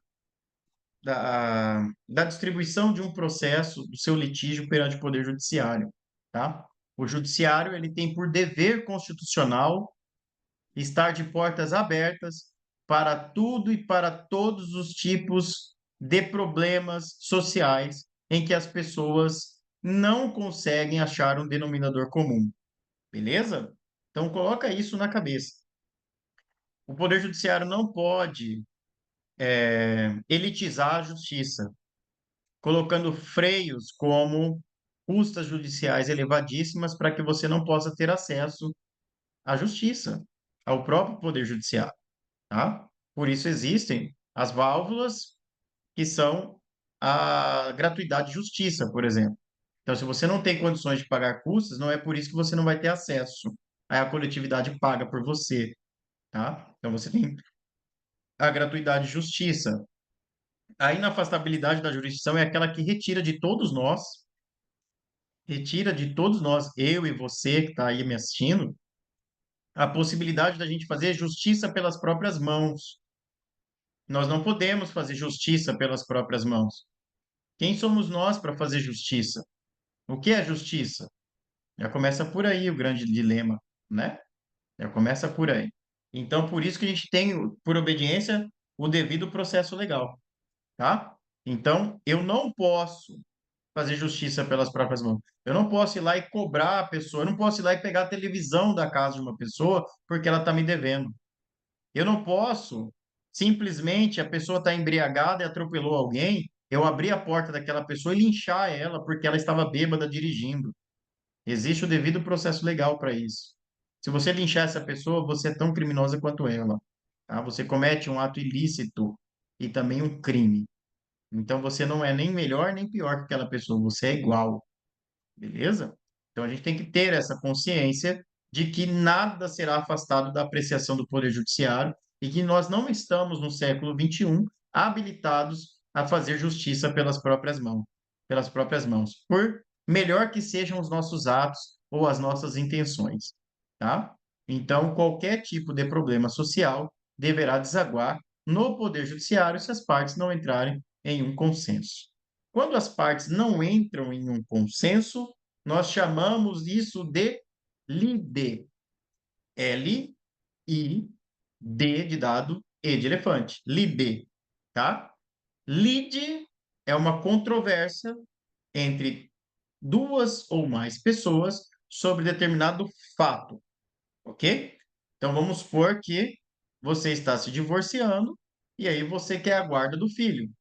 distribuição de um processo, do seu litígio perante o Poder Judiciário, tá? O Judiciário, ele tem por dever constitucional estar de portas abertas para tudo e para todos os tipos de problemas sociais em que as pessoas não conseguem achar um denominador comum, beleza? Então coloca isso na cabeça. O Poder Judiciário não pode elitizar a justiça, colocando freios como custas judiciais elevadíssimas para que você não possa ter acesso à justiça, ao próprio Poder Judiciário, tá? Por isso existem as válvulas que são a gratuidade de justiça, por exemplo. Então, se você não tem condições de pagar custas, não é por isso que você não vai ter acesso. Aí a coletividade paga por você, tá? Então, você tem a gratuidade de justiça. A inafastabilidade da jurisdição é aquela que retira de todos nós, eu e você que está aí me assistindo, a possibilidade da gente fazer justiça pelas próprias mãos. Nós não podemos fazer justiça pelas próprias mãos. Quem somos nós para fazer justiça? O que é justiça? Já começa por aí o grande dilema, né? Já começa por aí. Então, por isso que a gente tem, por obediência, o devido processo legal, tá? Então, eu não posso fazer justiça pelas próprias mãos. Eu não posso ir lá e cobrar a pessoa, eu não posso ir lá e pegar a televisão da casa de uma pessoa porque ela está me devendo. Eu não posso simplesmente a pessoa está embriagada e atropelou alguém, eu abrir a porta daquela pessoa e linchar ela porque ela estava bêbada dirigindo. Existe o devido processo legal para isso. Se você linchar essa pessoa, você é tão criminosa quanto ela, tá? Você comete um ato ilícito e também um crime. Então você não é nem melhor nem pior que aquela pessoa, você é igual. Beleza? Então a gente tem que ter essa consciência de que nada será afastado da apreciação do Poder Judiciário e que nós não estamos no século XXI habilitados a fazer justiça pelas próprias mãos, por melhor que sejam os nossos atos ou as nossas intenções, tá? Então, qualquer tipo de problema social deverá desaguar no Poder Judiciário se as partes não entrarem em um consenso. Quando as partes não entram em um consenso, nós chamamos isso de lide. L-I-D de dado, E de elefante. Lide, tá? Lide é uma controvérsia entre duas ou mais pessoas sobre determinado fato, ok? Então vamos supor que você está se divorciando e aí você quer a guarda do filho,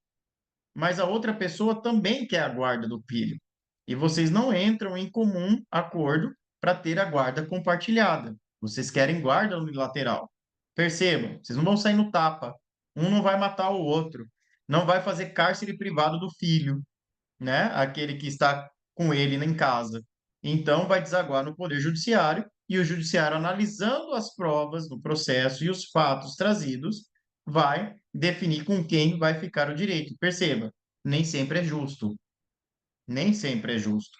mas a outra pessoa também quer a guarda do filho. E vocês não entram em comum acordo para ter a guarda compartilhada. Vocês querem guarda unilateral. Percebam, vocês não vão sair no tapa. Um não vai matar o outro. Não vai fazer cárcere privado do filho, né? Aquele que está com ele em casa. Então vai desaguar no Poder Judiciário e o Judiciário, analisando as provas do processo e os fatos trazidos, vai definir com quem vai ficar o direito. Perceba, nem sempre é justo. Nem sempre é justo.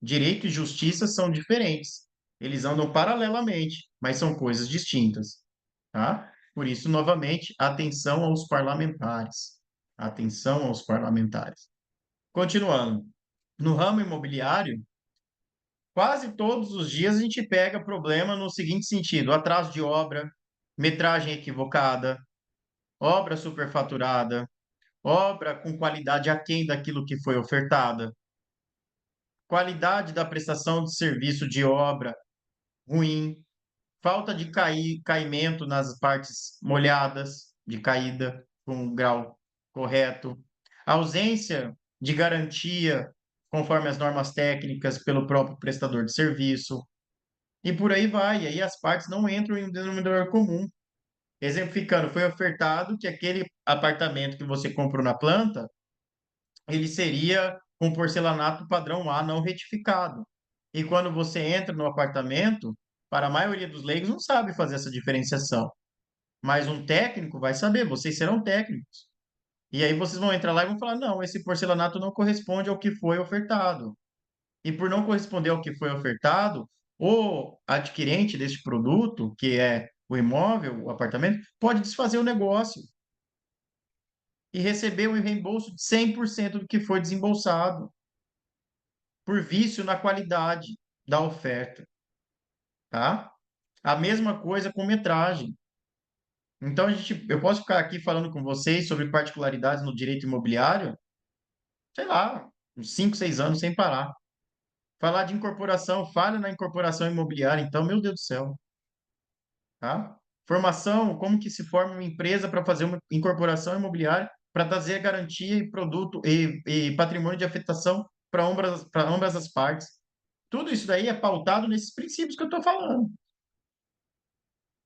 Direito e justiça são diferentes. Eles andam paralelamente, mas são coisas distintas, tá? Por isso, novamente, atenção aos parlamentares. Atenção aos parlamentares. Continuando. No ramo imobiliário, quase todos os dias a gente pega problema no seguinte sentido: atraso de obra, metragem equivocada, obra superfaturada, obra com qualidade aquém daquilo que foi ofertada, qualidade da prestação de serviço de obra ruim, falta de caimento nas partes molhadas, de caída com o grau correto, ausência de garantia conforme as normas técnicas pelo próprio prestador de serviço, e por aí vai. E aí as partes não entram em um denominador comum. Exemplificando, foi ofertado que aquele apartamento que você comprou na planta, ele seria com porcelanato padrão A não retificado. E quando você entra no apartamento, para a maioria dos leigos não sabe fazer essa diferenciação. Mas um técnico vai saber, vocês serão técnicos. E aí vocês vão entrar lá e vão falar: não, esse porcelanato não corresponde ao que foi ofertado. E por não corresponder ao que foi ofertado, o adquirente deste produto, que é o imóvel, o apartamento, pode desfazer o negócio e receber o reembolso de 100% do que foi desembolsado, por vício na qualidade da oferta, tá? A mesma coisa com metragem. Então, eu posso ficar aqui falando com vocês sobre particularidades no direito imobiliário, sei lá, uns 5, 6 anos sem parar. Falar de incorporação, falha na incorporação imobiliária, então, meu Deus do céu, tá? Formação, como que se forma uma empresa para fazer uma incorporação imobiliária, para trazer garantia e produto e patrimônio de afetação para ambas as partes. Tudo isso daí é pautado nesses princípios que eu estou falando.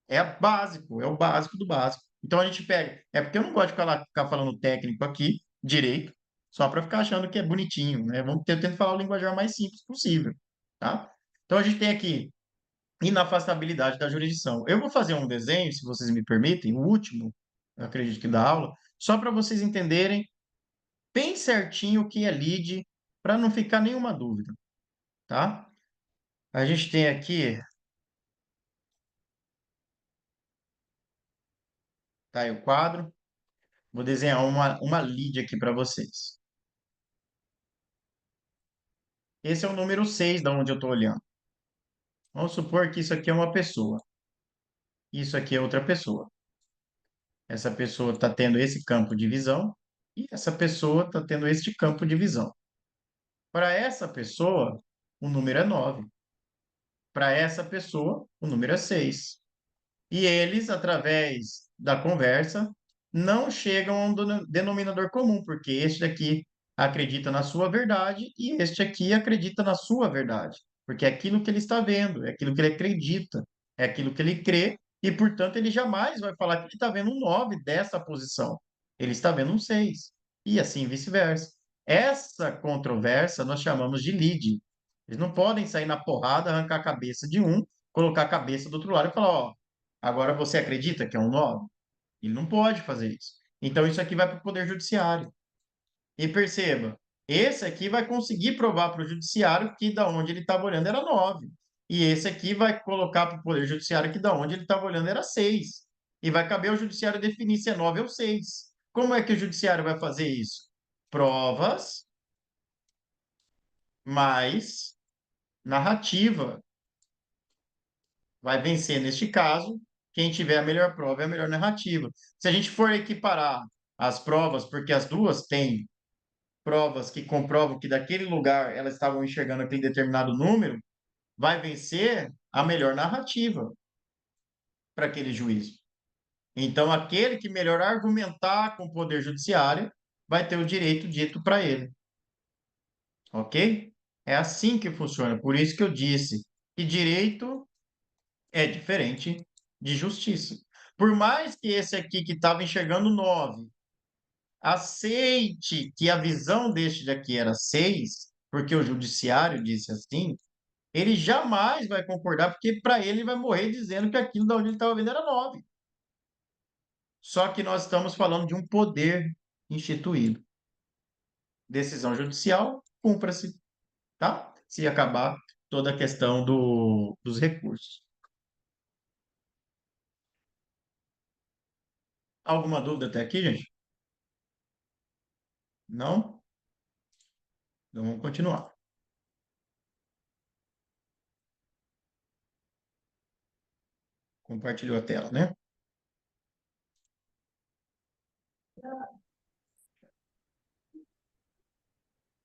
É o básico do básico. Então a gente pega. É porque eu não gosto de ficar falando técnico aqui, direito, só para ficar achando que é bonitinho, né? Vamos tentando falar o linguajar mais simples possível, tá? Então a gente tem aqui inafastabilidade da jurisdição. Eu vou fazer um desenho, se vocês me permitem, o último, eu acredito que da aula, só para vocês entenderem bem certinho o que é lead, para não ficar nenhuma dúvida, tá? A gente tem aqui, tá aí o quadro. Vou desenhar uma lead aqui para vocês. Esse é o número 6 da onde eu estou olhando. Vamos supor que isso aqui é uma pessoa. Isso aqui é outra pessoa. Essa pessoa está tendo esse campo de visão e essa pessoa está tendo este campo de visão. Para essa pessoa, o número é 9. Para essa pessoa, o número é 6. E eles, através da conversa, não chegam a um denominador comum, porque este aqui acredita na sua verdade e este aqui acredita na sua verdade, porque é aquilo que ele está vendo, é aquilo que ele acredita, é aquilo que ele crê, e, portanto, ele jamais vai falar que ele está vendo um 9 dessa posição. Ele está vendo um 6 e assim vice-versa. Essa controvérsia nós chamamos de lead. Eles não podem sair na porrada, arrancar a cabeça de um, colocar a cabeça do outro lado e falar: ó, agora você acredita que é um 9? Ele não pode fazer isso. Então isso aqui vai para o Poder Judiciário. E perceba, esse aqui vai conseguir provar para o Judiciário que da onde ele estava olhando era 9. E esse aqui vai colocar para o Poder Judiciário que da onde ele estava olhando era 6. E vai caber ao Judiciário definir se é 9 ou 6. Como é que o Judiciário vai fazer isso? Provas mais narrativa. Vai vencer neste caso quem tiver a melhor prova e a melhor narrativa. Se a gente for equiparar as provas, porque as duas têm provas que comprovam que daquele lugar elas estavam enxergando aquele determinado número, vai vencer a melhor narrativa para aquele juízo. Então, aquele que melhor argumentar com o Poder Judiciário vai ter o direito dito para ele. Ok? É assim que funciona. Por isso que eu disse que direito é diferente de justiça. Por mais que esse aqui que estava enxergando 9 aceite que a visão deste daqui era 6, porque o judiciário disse assim, ele jamais vai concordar, porque para ele vai morrer dizendo que aquilo da onde ele estava vendo era 9. Só que nós estamos falando de um poder instituído. Decisão judicial, cumpra-se, tá? Se acabar toda a questão dos recursos. Alguma dúvida até aqui, gente? Não? Então vamos continuar. Compartilhou a tela, né?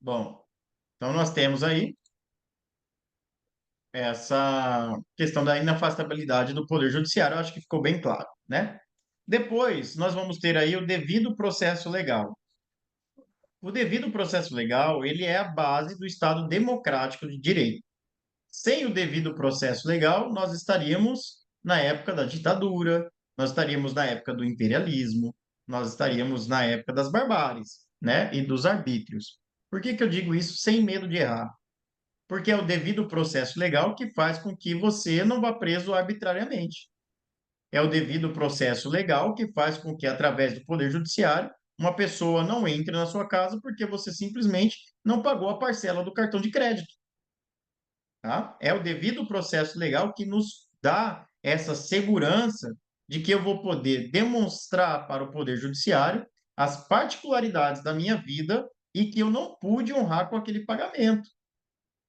Bom, então nós temos aí essa questão da inafastabilidade do Poder Judiciário. Eu acho que ficou bem claro, né? Depois, nós vamos ter aí o devido processo legal. O devido processo legal, ele é a base do Estado democrático de direito. Sem o devido processo legal, nós estaríamos na época da ditadura, nós estaríamos na época do imperialismo, nós estaríamos na época das barbáries, né? E dos arbítrios. Por que que eu digo isso sem medo de errar? Porque é o devido processo legal que faz com que você não vá preso arbitrariamente. É o devido processo legal que faz com que, através do Poder Judiciário, uma pessoa não entre na sua casa porque você simplesmente não pagou a parcela do cartão de crédito. Tá? É o devido processo legal que nos dá essa segurança de que eu vou poder demonstrar para o Poder Judiciário as particularidades da minha vida e que eu não pude honrar com aquele pagamento.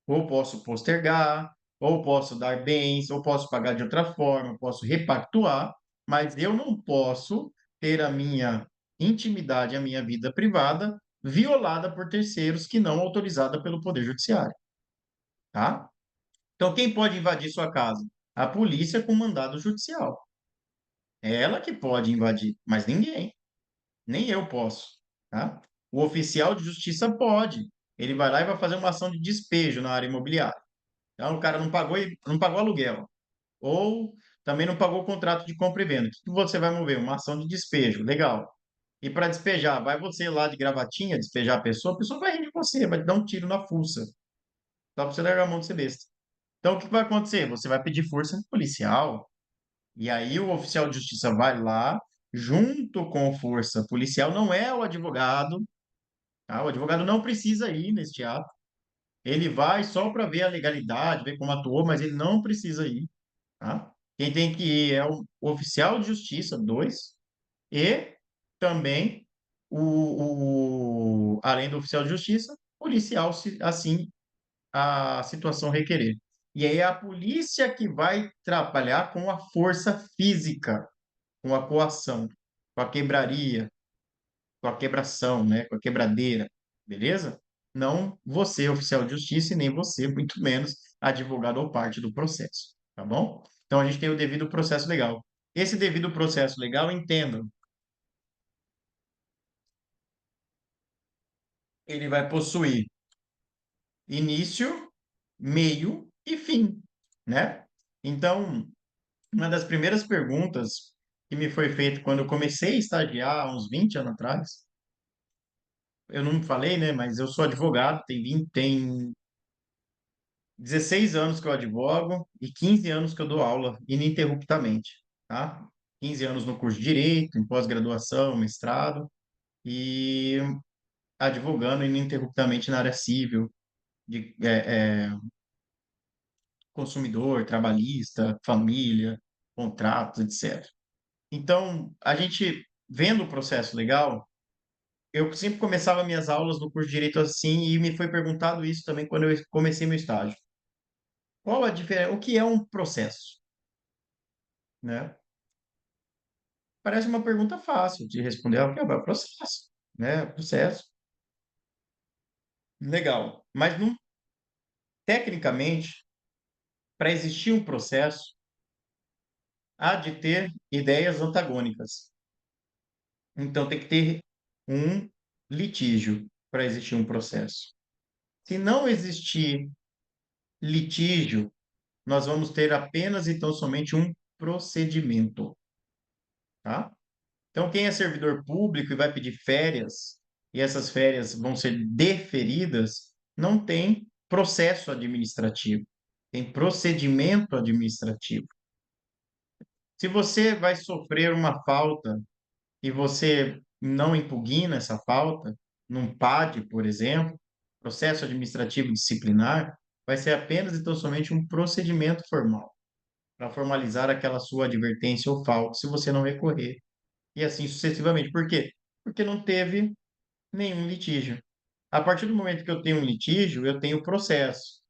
Ou posso postergar, ou posso dar bens, ou posso pagar de outra forma, posso repactuar, mas eu não posso ter a minha intimidade, a minha vida privada violada por terceiros que não autorizada pelo Poder Judiciário, tá? Então, quem pode invadir sua casa? A polícia com mandado judicial. É ela que pode invadir, mas ninguém, nem eu posso, tá? O oficial de justiça pode. Ele vai lá e vai fazer uma ação de despejo na área imobiliária. Então, o cara não pagou aluguel, ou também não pagou o contrato de compra e venda. O que que você vai mover? Uma ação de despejo, legal. E para despejar, vai você lá de gravatinha despejar a pessoa vai rir de você, vai te dar um tiro na fuça. Só para você largar a mão de ser besta. Então, o que vai acontecer? Você vai pedir força policial, e aí o oficial de justiça vai lá, junto com força policial, não é o advogado, tá? O advogado não precisa ir neste ato. Ele vai só para ver a legalidade, ver como atuou, mas ele não precisa ir, tá? Quem tem que ir é o oficial de justiça, dois, e também além do oficial de justiça, policial, se assim a situação requerer. E aí é a polícia que vai trabalhar com a força física, com a coação, com a quebraria, com a quebração, né? Com a quebradeira, beleza? Não você, oficial de justiça, e nem você, muito menos, advogado ou parte do processo, tá bom? Então a gente tem o devido processo legal. Esse devido processo legal, entendam, ele vai possuir início, meio e fim, né? Então, uma das primeiras perguntas que me foi feita quando eu comecei a estagiar, há uns 20 anos atrás, eu não falei, né, mas eu sou advogado, tem 16 anos que eu advogo e 15 anos que eu dou aula ininterruptamente, tá? 15 anos no curso de Direito, em pós-graduação, mestrado, e advogando ininterruptamente na área civil, de consumidor, trabalhista, família, contratos, etc. Então, a gente vendo o processo legal, eu sempre começava minhas aulas no curso de Direito assim, e me foi perguntado isso também quando eu comecei meu estágio. Qual a diferença? O que é um processo, né? Parece uma pergunta fácil de responder. O que é o processo, né? Processo. Legal. Mas não, tecnicamente, para existir um processo, há de ter ideias antagônicas. Então tem que ter um litígio para existir um processo. Se não existir litígio, nós vamos ter apenas e tão somente um procedimento, tá? Então, quem é servidor público e vai pedir férias, e essas férias vão ser deferidas, não tem processo administrativo, tem procedimento administrativo. Se você vai sofrer uma falta e você não impugna essa falta, num PAD, por exemplo, processo administrativo disciplinar, vai ser apenas e tão somente um procedimento formal, para formalizar aquela sua advertência ou falta, se você não recorrer. E assim sucessivamente. Por quê? Porque não teve nenhum litígio. A partir do momento que eu tenho um litígio, eu tenho processo.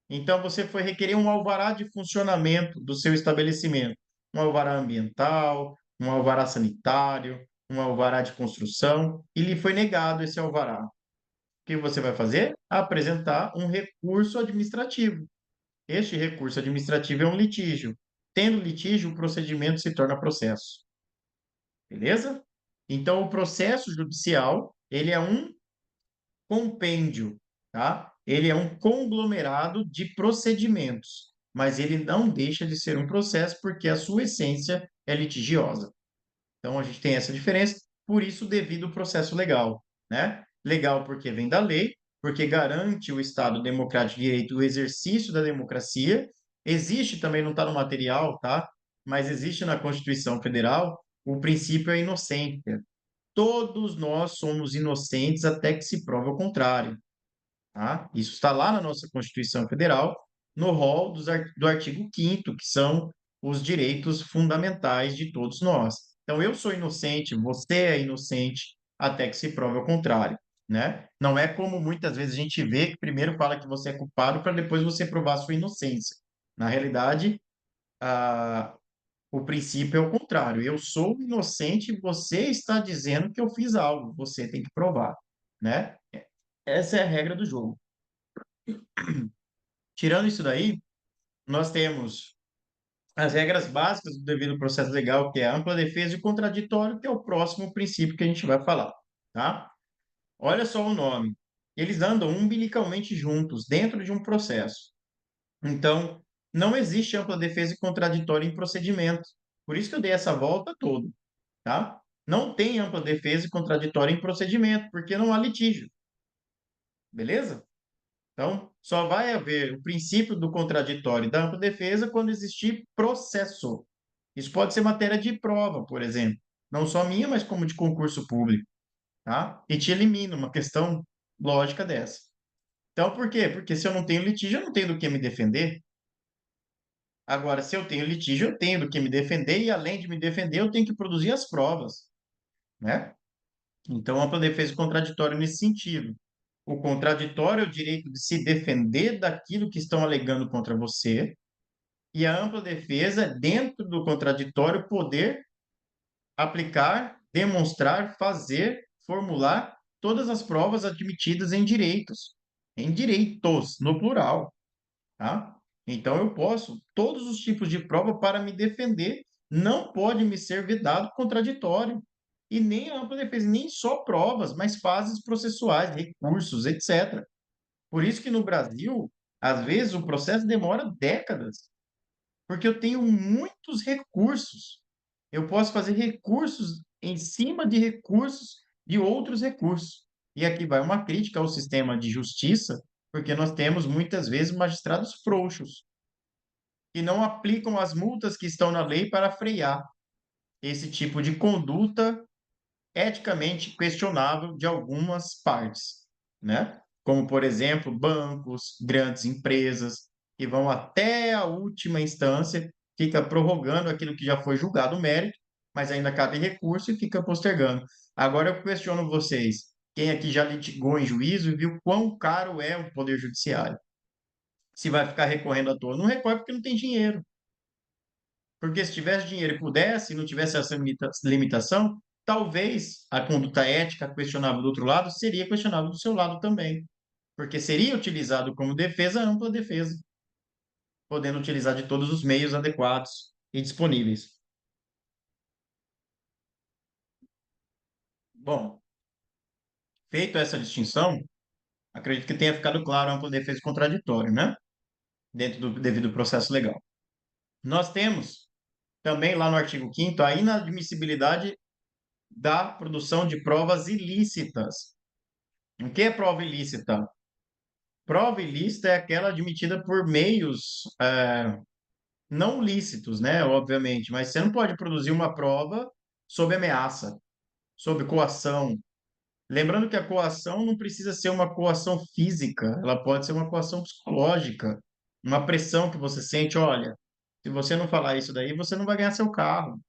Então, você foi requerer um alvará de funcionamento do seu estabelecimento, um alvará ambiental, um alvará sanitário, um alvará de construção, e lhe foi negado esse alvará. O que você vai fazer? Apresentar um recurso administrativo. Este recurso administrativo é um litígio. Tendo litígio, o procedimento se torna processo. Beleza? Então, o processo judicial, ele é um compêndio, tá? Ele é um conglomerado de procedimentos, mas ele não deixa de ser um processo porque a sua essência é litigiosa. Então, a gente tem essa diferença, por isso, devido ao processo legal, né? Legal porque vem da lei, porque garante o Estado democrático de direito, o exercício da democracia. Existe também, não está no material, tá? Mas existe na Constituição Federal o princípio da inocência. Todos nós somos inocentes até que se prove o contrário, tá? Isso está lá na nossa Constituição Federal, no rol do artigo 5º, que são os direitos fundamentais de todos nós. Então, eu sou inocente, você é inocente, até que se prove o contrário, né? Não é como muitas vezes a gente vê que primeiro fala que você é culpado para depois você provar a sua inocência. Na realidade, o princípio é o contrário. Eu sou inocente, você está dizendo que eu fiz algo, você tem que provar, né? Essa é a regra do jogo. Tirando isso daí, nós temos as regras básicas do devido processo legal, que é a ampla defesa e o contraditório, que é o próximo princípio que a gente vai falar, tá? Olha só o nome. Eles andam umbilicalmente juntos dentro de um processo. Então, não existe ampla defesa e contraditório em procedimento. Por isso que eu dei essa volta toda, tá? Não tem ampla defesa e contraditório em procedimento, porque não há litígio, beleza? Então, só vai haver o princípio do contraditório e da ampla defesa quando existir processo. Isso pode ser matéria de prova, por exemplo, não só minha, mas como de concurso público, tá? E te elimina uma questão lógica dessa. Então, por quê? Porque se eu não tenho litígio, eu não tenho do que me defender. Agora, se eu tenho litígio, eu tenho do que me defender e, além de me defender, eu tenho que produzir as provas, né? Então, ampla defesa e contraditório nesse sentido. O contraditório é o direito de se defender daquilo que estão alegando contra você, e a ampla defesa é, dentro do contraditório, poder aplicar, demonstrar, fazer, formular todas as provas admitidas em direitos, no plural, tá? Então eu posso todos os tipos de prova para me defender, não pode me ser vedado contraditório. E nem a ampla defesa, nem só provas, mas fases processuais, recursos, etc. Por isso que no Brasil, às vezes, o processo demora décadas, porque eu tenho muitos recursos. Eu posso fazer recursos em cima de recursos de outros recursos. E aqui vai uma crítica ao sistema de justiça, porque nós temos muitas vezes magistrados frouxos, que não aplicam as multas que estão na lei para frear esse tipo de conduta eticamente questionável de algumas partes, né? Como, por exemplo, bancos, grandes empresas, que vão até a última instância, fica prorrogando aquilo que já foi julgado o mérito, mas ainda cabe recurso e fica postergando. Agora eu questiono vocês, quem aqui já litigou em juízo e viu quão caro é o poder judiciário? Se vai ficar recorrendo à toa? Não recorre porque não tem dinheiro. Porque se tivesse dinheiro e pudesse, e não tivesse essa limitação, talvez a conduta ética questionável do outro lado seria questionável do seu lado também. Porque seria utilizado como defesa, ampla defesa, podendo utilizar de todos os meios adequados e disponíveis. Bom, feito essa distinção, acredito que tenha ficado claro a ampla defesa e contraditório, né? Dentro do devido processo legal. Nós temos também lá no artigo 5º a inadmissibilidade da produção de provas ilícitas. O que é prova ilícita? Prova ilícita é aquela admitida por meios não lícitos, né? Obviamente, mas você não pode produzir uma prova sob ameaça, sob coação. Lembrando que a coação não precisa ser uma coação física, ela pode ser uma coação psicológica, uma pressão que você sente, olha, se você não falar isso daí, você não vai ganhar seu carro.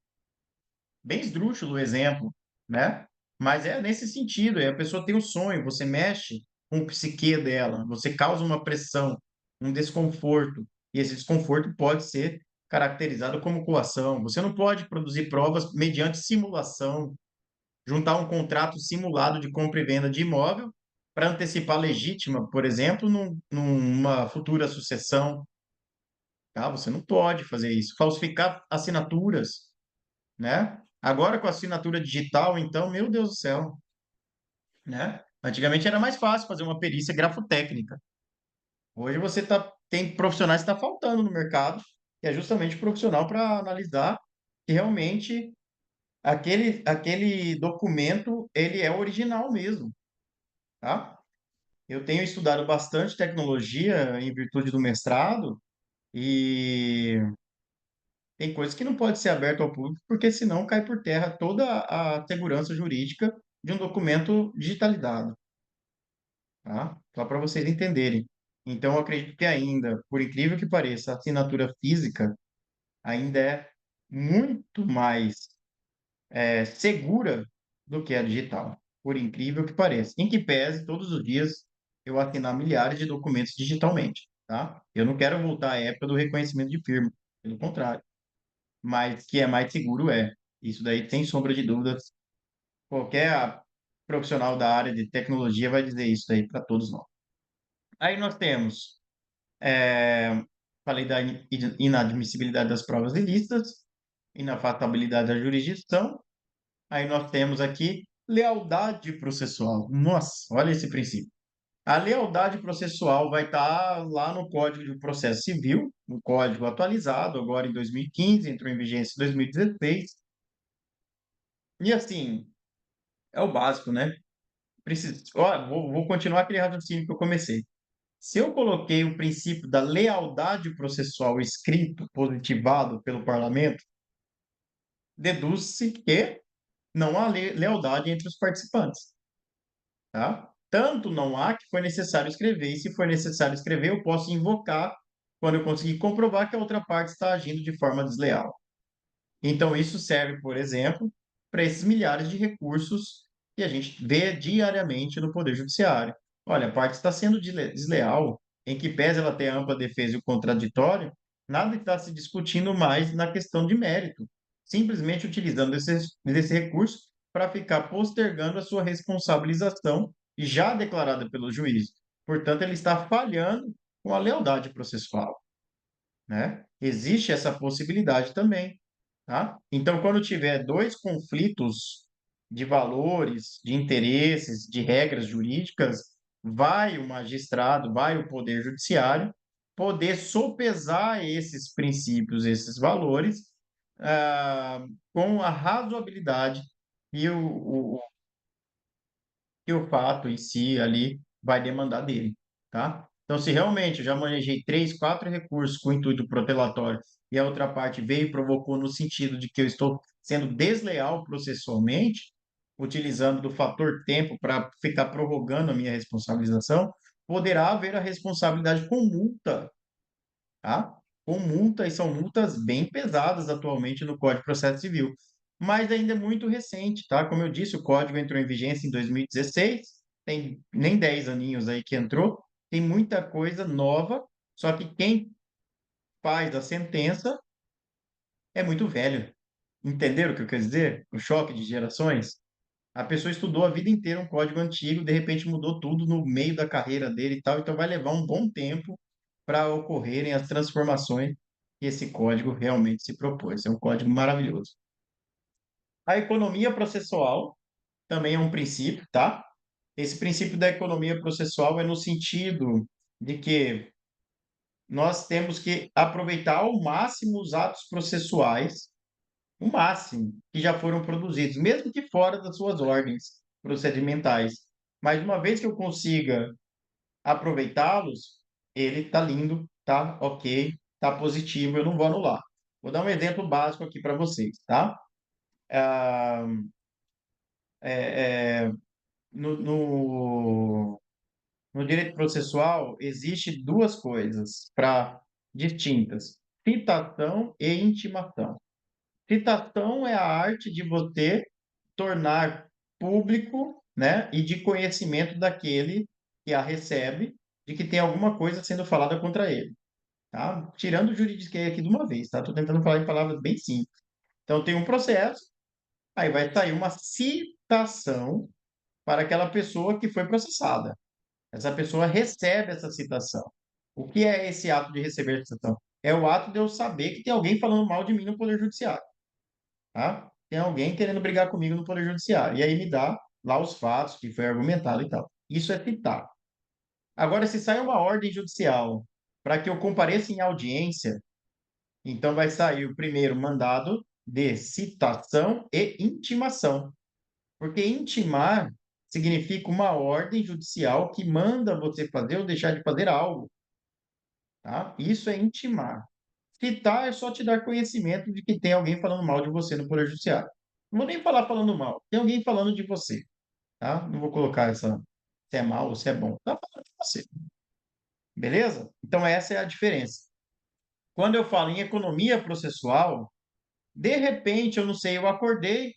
Bem esdrúxulo o exemplo, né? Mas é nesse sentido, a pessoa tem um sonho, você mexe com o psique dela, você causa uma pressão, um desconforto, e esse desconforto pode ser caracterizado como coação. Você não pode produzir provas mediante simulação, juntar um contrato simulado de compra e venda de imóvel para antecipar a legítima, por exemplo, numa futura sucessão. tá? Você não pode fazer isso. Falsificar assinaturas, né? Agora com a assinatura digital, então, meu Deus do céu, né? Antigamente era mais fácil fazer uma perícia grafotécnica. Hoje tem profissionais que estão faltando no mercado, que é justamente o profissional para analisar se realmente aquele documento ele é original mesmo, tá? Eu tenho estudado bastante tecnologia em virtude do mestrado e tem coisas que não pode ser aberto ao público, porque senão cai por terra toda a segurança jurídica de um documento digitalizado, tá? Só para vocês entenderem. Então, eu acredito que ainda, por incrível que pareça, a assinatura física ainda é muito mais segura do que a digital, por incrível que pareça. Em que pese, todos os dias eu assinar milhares de documentos digitalmente, tá? Eu não quero voltar à época do reconhecimento de firma, pelo contrário, mas que é mais seguro é. Isso daí, sem sombra de dúvidas, qualquer profissional da área de tecnologia vai dizer isso daí para todos nós. Aí nós temos, falei da inadmissibilidade das provas ilícitas, inafastabilidade da jurisdição. Aí nós temos aqui lealdade processual. Nossa, olha esse princípio. A lealdade processual vai estar lá no Código de Processo Civil, no Código atualizado, agora em 2015, entrou em vigência em 2016. E assim, é o básico, né? Ó, vou continuar aquele raciocínio que eu comecei. Se eu coloquei o princípio da lealdade processual escrito, positivado pelo parlamento, deduz-se que não há lealdade entre os participantes, tá? Tanto não há que foi necessário escrever, e se for necessário escrever, eu posso invocar quando eu conseguir comprovar que a outra parte está agindo de forma desleal. Então, isso serve, por exemplo, para esses milhares de recursos que a gente vê diariamente no Poder Judiciário. Olha, a parte está sendo desleal, em que pese ela ter ampla defesa e o contraditório, nada está se discutindo mais na questão de mérito, simplesmente utilizando esse recurso para ficar postergando a sua responsabilização já declarada pelo juiz. Portanto, ele está falhando com a lealdade processual, né? Existe essa possibilidade também, tá? Então, quando tiver dois conflitos de valores, de interesses, de regras jurídicas, vai o magistrado, vai o poder judiciário poder sopesar esses princípios, esses valores, ah, com a razoabilidade e que o fato em si ali vai demandar dele, tá? Então, se realmente eu já manejei três, quatro recursos com intuito protelatório e a outra parte veio e provocou no sentido de que eu estou sendo desleal processualmente, utilizando do fator tempo para ficar prorrogando a minha responsabilização, poderá haver a responsabilidade com multa, tá? Com multa, e são multas bem pesadas atualmente no Código de Processo Civil. Mas ainda é muito recente, tá? Como eu disse, o código entrou em vigência em 2016, tem nem 10 aninhos aí que entrou, tem muita coisa nova, só que quem faz a sentença é muito velho. Entenderam o que eu quero dizer? O choque de gerações? A pessoa estudou a vida inteira um código antigo, de repente mudou tudo no meio da carreira dele e tal, então vai levar um bom tempo para ocorrerem as transformações que esse código realmente se propôs. É um código maravilhoso. A economia processual também é um princípio, tá? Esse princípio da economia processual é no sentido de que nós temos que aproveitar ao máximo os atos processuais, o máximo, que já foram produzidos, mesmo que fora das suas ordens procedimentais. Mas uma vez que eu consiga aproveitá-los, ele está lindo, tá ok, tá positivo, eu não vou anular. Vou dar um exemplo básico aqui para vocês, tá? Ah, é, é, no direito processual, existe duas coisas para distintas: citação e intimação. Citação é a arte de você tornar público, né, e de conhecimento daquele que a recebe, de que tem alguma coisa sendo falada contra ele, tá? Tirando o juridiquês aqui de uma vez, tá? Estou tentando falar em palavras bem simples. Então, tem um processo, aí vai sair uma citação para aquela pessoa que foi processada. Essa pessoa recebe essa citação. O que é esse ato de receber a citação? é o ato de eu saber que tem alguém falando mal de mim no Poder Judiciário, tá? Tem alguém querendo brigar comigo no Poder Judiciário. E aí me dá lá os fatos que foi argumentado e tal. Isso é citar. Agora, se sai uma ordem judicial para que eu compareça em audiência, então vai sair o primeiro mandado de citação e intimação. Porque intimar significa uma ordem judicial que manda você fazer ou deixar de fazer algo, tá? Isso é intimar. Citar é só te dar conhecimento de que tem alguém falando mal de você no Poder Judiciário. Não vou nem falar falando mal, tem alguém falando de você, tá? Não vou colocar essa se é mal ou se é bom. Tá falando de você, beleza? Então essa é a diferença. Quando eu falo em economia processual, de repente, eu não sei, eu acordei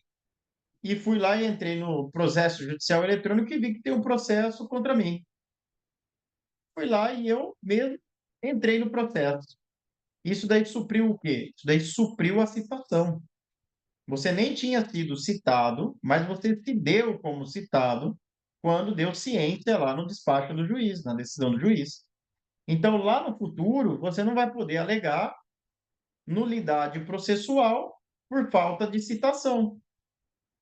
e fui lá e entrei no processo judicial eletrônico e vi que tem um processo contra mim. Fui lá e eu mesmo entrei no processo. Isso daí supriu o quê? Isso daí supriu a citação. Você nem tinha sido citado, mas você se deu como citado quando deu ciência lá no despacho do juiz, na decisão do juiz. Então, lá no futuro, você não vai poder alegar nulidade processual por falta de citação.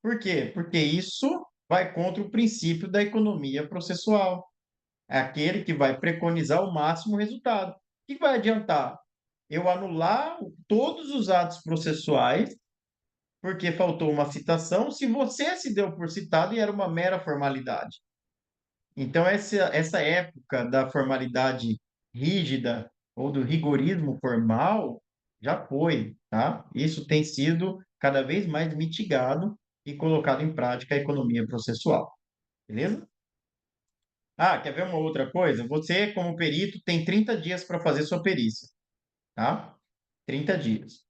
Por quê? Porque isso vai contra o princípio da economia processual. É aquele que vai preconizar o máximo resultado. O que vai adiantar? Eu anular todos os atos processuais porque faltou uma citação, se você se deu por citado e era uma mera formalidade. Então, essa época da formalidade rígida ou do rigorismo formal já foi, tá? Isso tem sido cada vez mais mitigado e colocado em prática a economia processual, beleza? Ah, quer ver uma outra coisa? Você, como perito, tem 30 dias para fazer sua perícia, tá? 30 dias.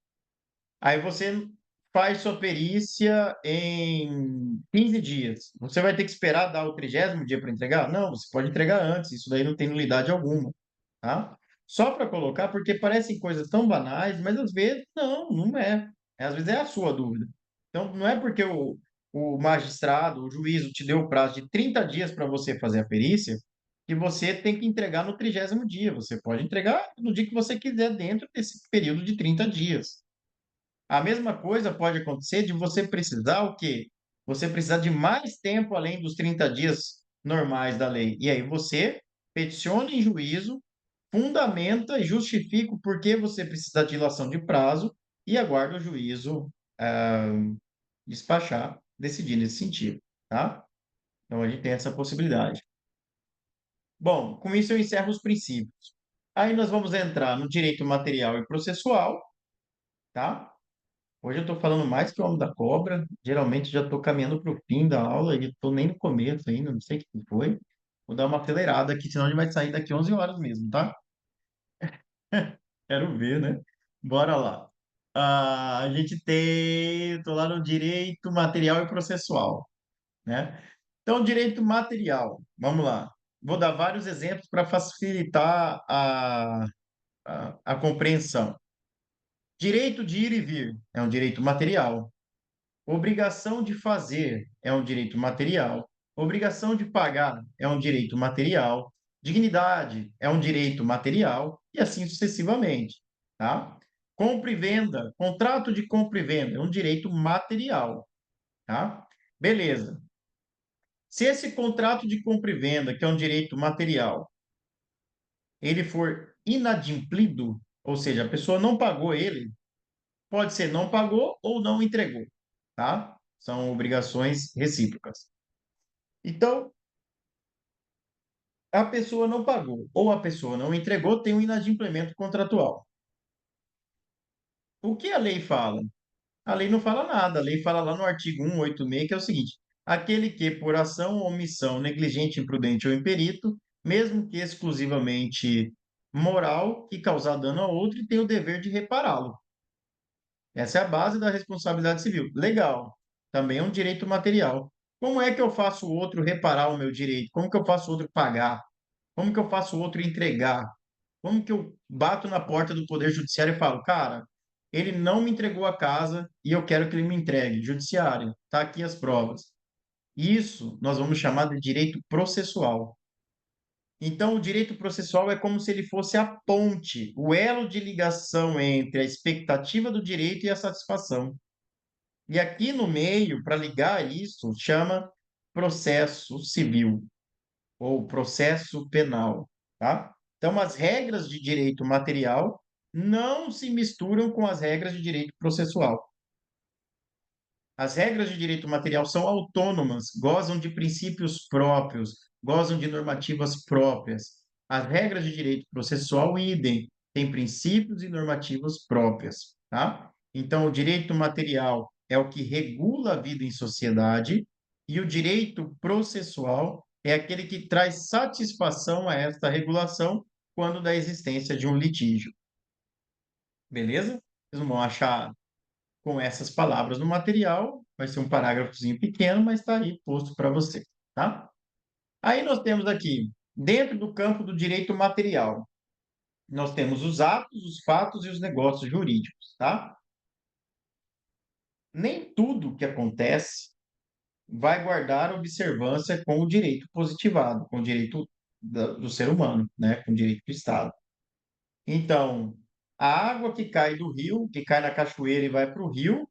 Aí você faz sua perícia em 15 dias. Você vai ter que esperar dar o 30º dia para entregar? Não, você pode entregar antes, isso daí não tem nulidade alguma, tá? Só para colocar, porque parecem coisas tão banais, mas às vezes não é. Às vezes é a sua dúvida. Então, não é porque o magistrado, o juízo te deu o prazo de 30 dias para você fazer a perícia, que você tem que entregar no 30º dia. Você pode entregar no dia que você quiser, dentro desse período de 30 dias. A mesma coisa pode acontecer de você precisar o quê? Você precisar de mais tempo além dos 30 dias normais da lei. E aí você peticiona em juízo, fundamenta e justifica o porquê você precisa de dilação de prazo e aguarda o juízo despachar, decidir nesse sentido, tá? Então a gente tem essa possibilidade. Bom, com isso eu encerro os princípios. Aí nós vamos entrar no direito material e processual, tá? Hoje eu estou falando mais que o Homem da Cobra. Geralmente já estou caminhando para o fim da aula e estou nem no começo ainda, não sei o que foi. Vou dar uma acelerada aqui, senão a gente vai sair daqui 11 horas mesmo, tá? Quero ver, né? Bora lá. Ah, a gente tem, estou lá no direito material e processual, né? Então, direito material, vamos lá. Vou dar vários exemplos para facilitar a compreensão. Direito de ir e vir é um direito material. Obrigação de fazer é um direito material. Obrigação de pagar é um direito material. Dignidade é um direito material e assim sucessivamente, tá? Compra e venda, contrato de compra e venda é um direito material, tá? Beleza. Se esse contrato de compra e venda, que é um direito material, ele for inadimplido, ou seja, a pessoa não pagou ele, pode ser não pagou ou não entregou, tá? São obrigações recíprocas. Então, a pessoa não pagou ou a pessoa não entregou, tem um inadimplemento contratual. O que a lei fala? A lei não fala nada. A lei fala lá no artigo 186, que é o seguinte: aquele que, por ação ou omissão, negligente, imprudente ou imperito, mesmo que exclusivamente moral, que causar dano a outro, tem o dever de repará-lo. Essa é a base da responsabilidade civil. Legal. Também é um direito material. Como é que eu faço o outro reparar o meu direito? Como que eu faço o outro pagar? Como que eu faço o outro entregar? Como que eu bato na porta do Poder Judiciário e falo, cara, ele não me entregou a casa e eu quero que ele me entregue. Judiciário, tá aqui as provas. Isso nós vamos chamar de direito processual. Então, o direito processual é como se ele fosse a ponte, o elo de ligação entre a expectativa do direito e a satisfação. E aqui no meio, para ligar isso, chama processo civil ou processo penal, tá? Então, as regras de direito material não se misturam com as regras de direito processual. As regras de direito material são autônomas, gozam de princípios próprios, gozam de normativas próprias. As regras de direito processual, idem, têm princípios e normativas próprias, tá? Então, o direito material é o que regula a vida em sociedade e o direito processual é aquele que traz satisfação a esta regulação quando da existência de um litígio. Beleza? Vocês não vão achar com essas palavras no material. Vai ser um parágrafozinho pequeno, mas está aí posto para você, tá? Aí nós temos aqui, dentro do campo do direito material, nós temos os atos, os fatos e os negócios jurídicos, tá? Nem tudo que acontece vai guardar observância com o direito positivado, com o direito do ser humano, né? Com o direito do Estado. Então, a água que cai do rio, que cai na cachoeira e vai para o rio,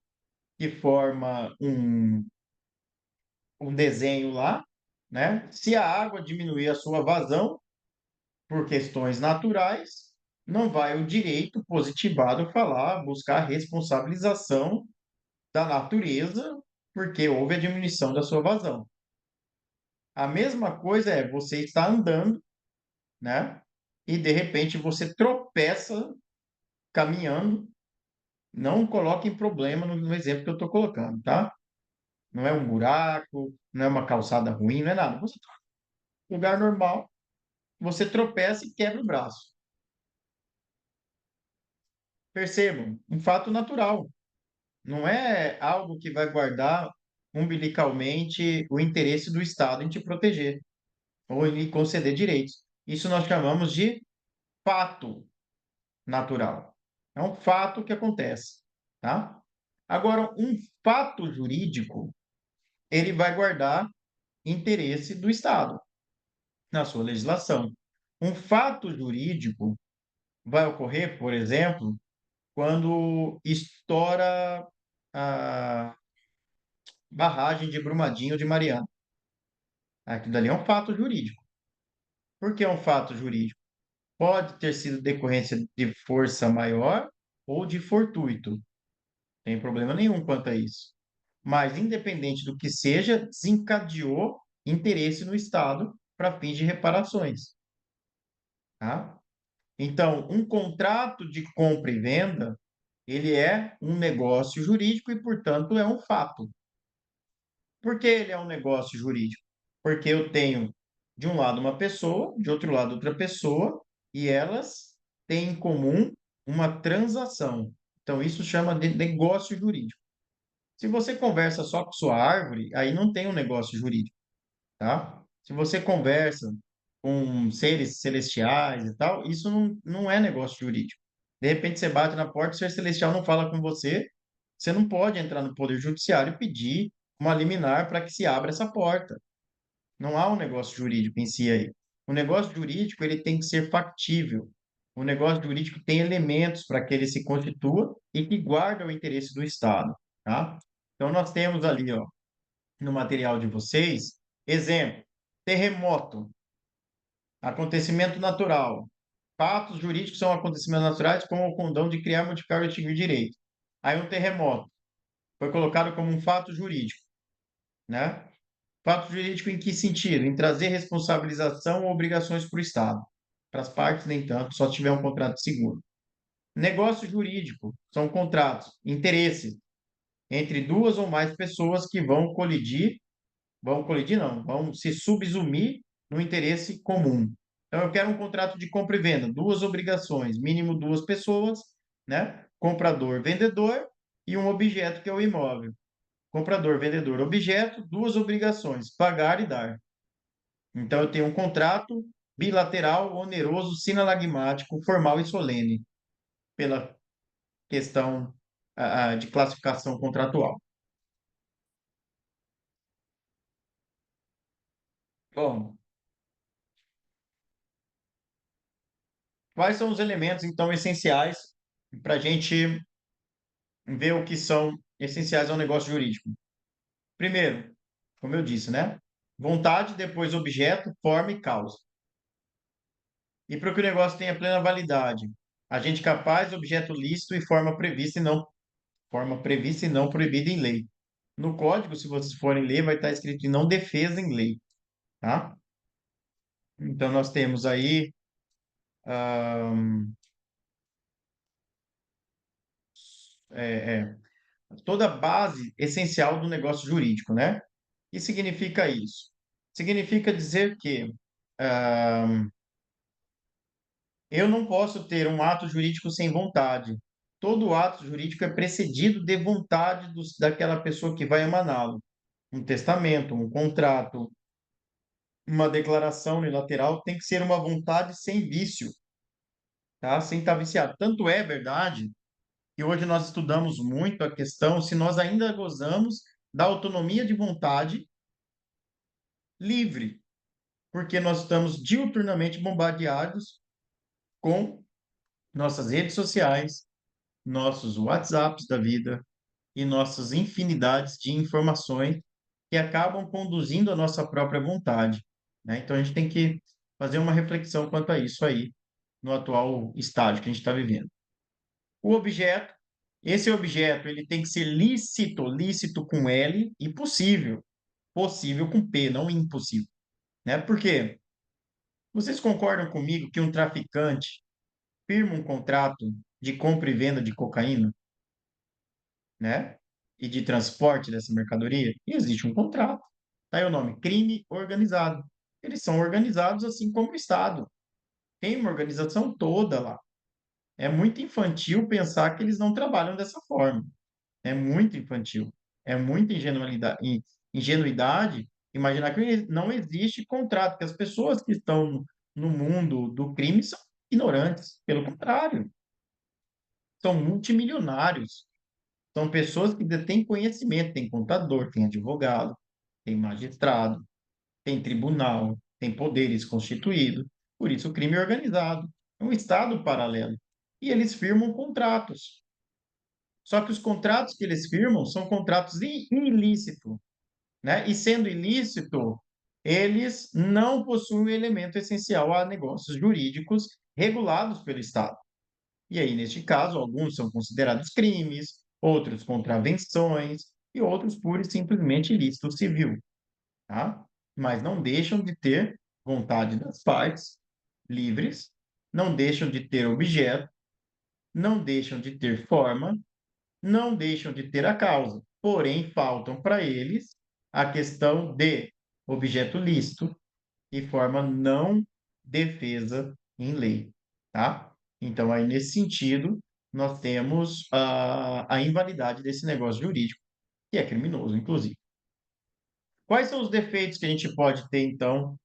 que forma um desenho lá, né? Se a água diminuir a sua vazão por questões naturais, não vai o direito positivado falar, buscar a responsabilização da natureza porque houve a diminuição da sua vazão. A mesma coisa é você está andando, né? E de repente você tropeça caminhando. Não coloque em problema no exemplo que eu estou colocando, tá? Não é um buraco, não é uma calçada ruim, não é nada. Você está em um lugar normal, você tropeça e quebra o braço. Percebam, um fato natural. Não é algo que vai guardar umbilicalmente o interesse do Estado em te proteger ou em lhe conceder direitos. Isso nós chamamos de fato natural. É um fato que acontece, tá? Agora, um fato jurídico, ele vai guardar interesse do Estado na sua legislação. Um fato jurídico vai ocorrer, por exemplo, quando estoura a barragem de Brumadinho ou de Mariana. Aquilo dali é um fato jurídico. Por que é um fato jurídico? Pode ter sido decorrência de força maior ou de fortuito. Não tem problema nenhum quanto a isso. Mas, independente do que seja, desencadeou interesse no Estado para fins de reparações. Tá? Então, um contrato de compra e venda, ele é um negócio jurídico e, portanto, é um fato. Por que ele é um negócio jurídico? Porque eu tenho de um lado uma pessoa, de outro lado outra pessoa, e elas têm em comum uma transação. Então, isso chama de negócio jurídico. Se você conversa só com sua árvore, aí não tem um negócio jurídico, tá? Se você conversa com seres celestiais e tal, isso não é negócio jurídico. De repente você bate na porta, o ser celestial não fala com você, você não pode entrar no Poder Judiciário e pedir uma liminar para que se abra essa porta. Não há um negócio jurídico em si aí. O negócio jurídico ele tem que ser factível. O negócio jurídico tem elementos para que ele se constitua e que guarda o interesse do Estado, tá? Então nós temos ali, ó, no material de vocês, exemplo, terremoto, acontecimento natural. Fatos jurídicos são acontecimentos naturais com o condão de criar, modificar ou extinguir direito. Aí um terremoto foi colocado como um fato jurídico, né? Fato jurídico em que sentido? Em trazer responsabilização ou obrigações para o Estado. Para as partes, nem tanto, só se tiver um contrato de seguro. Negócio jurídico são contratos, interesse entre duas ou mais pessoas que vão colidir não, vão se subsumir no interesse comum. Então, eu quero um contrato de compra e venda, duas obrigações, mínimo duas pessoas, né? Comprador, vendedor e um objeto que é o imóvel. Comprador, vendedor, objeto, duas obrigações, pagar e dar. Então, eu tenho um contrato bilateral, oneroso, sinalagmático, formal e solene, pela questão de classificação contratual. Bom, Quais são os elementos, então, essenciais para a gente ver o que são essenciais ao negócio jurídico? Primeiro, como eu disse, né? Vontade, depois objeto, forma e causa. E para que o negócio tenha plena validade, agente capaz, objeto lícito e forma prevista e não proibida em lei. No código, se vocês forem ler, vai estar escrito não defesa em lei, tá? Então nós temos aí ahn, é, é, toda a base essencial do negócio jurídico, né? O que significa isso? Significa dizer que ahn, eu não posso ter um ato jurídico sem vontade. Todo ato jurídico é precedido de vontade daquela pessoa que vai emaná-lo. Um testamento, um contrato, uma declaração unilateral tem que ser uma vontade sem vício, tá? Sem estar viciado. Tanto é verdade que hoje nós estudamos muito a questão se nós ainda gozamos da autonomia de vontade livre, porque nós estamos diuturnamente bombardeados com nossas redes sociais, nossos WhatsApps da vida e nossas infinidades de informações que acabam conduzindo a nossa própria vontade, né? Então a gente tem que fazer uma reflexão quanto a isso aí no atual estágio que a gente está vivendo. O objeto, esse objeto, ele tem que ser lícito, lícito com L e possível, possível com P, não impossível, né? Por quê? Vocês concordam comigo que um traficante firma um contrato de compra e venda de cocaína, né? E de transporte dessa mercadoria? E existe um contrato. Tá aí o nome, crime organizado. Eles são organizados assim como o Estado. Tem uma organização toda lá. É muito infantil pensar que eles não trabalham dessa forma. É muito infantil. É muita ingenuidade imaginar que não existe contrato, que as pessoas que estão no mundo do crime são ignorantes. Pelo contrário, são multimilionários. São pessoas que detêm conhecimento, tem contador, tem advogado, tem magistrado, tem tribunal, tem poderes constituídos. Por isso, o crime é organizado. É um Estado paralelo. E eles firmam contratos. Só que os contratos que eles firmam são contratos ilícitos, né? E sendo ilícito, eles não possuem o elemento essencial a negócios jurídicos regulados pelo Estado. E aí, neste caso, alguns são considerados crimes, outros contravenções e outros pura e simplesmente ilícito civil, tá? Mas não deixam de ter vontade das partes livres, não deixam de ter objeto, não deixam de ter forma, não deixam de ter a causa. Porém, faltam para eles a questão de objeto lícito e forma não defesa em lei, tá? Então, aí, nesse sentido, nós temos a invalidade desse negócio jurídico, que é criminoso, inclusive. Quais são os defeitos que a gente pode ter, então,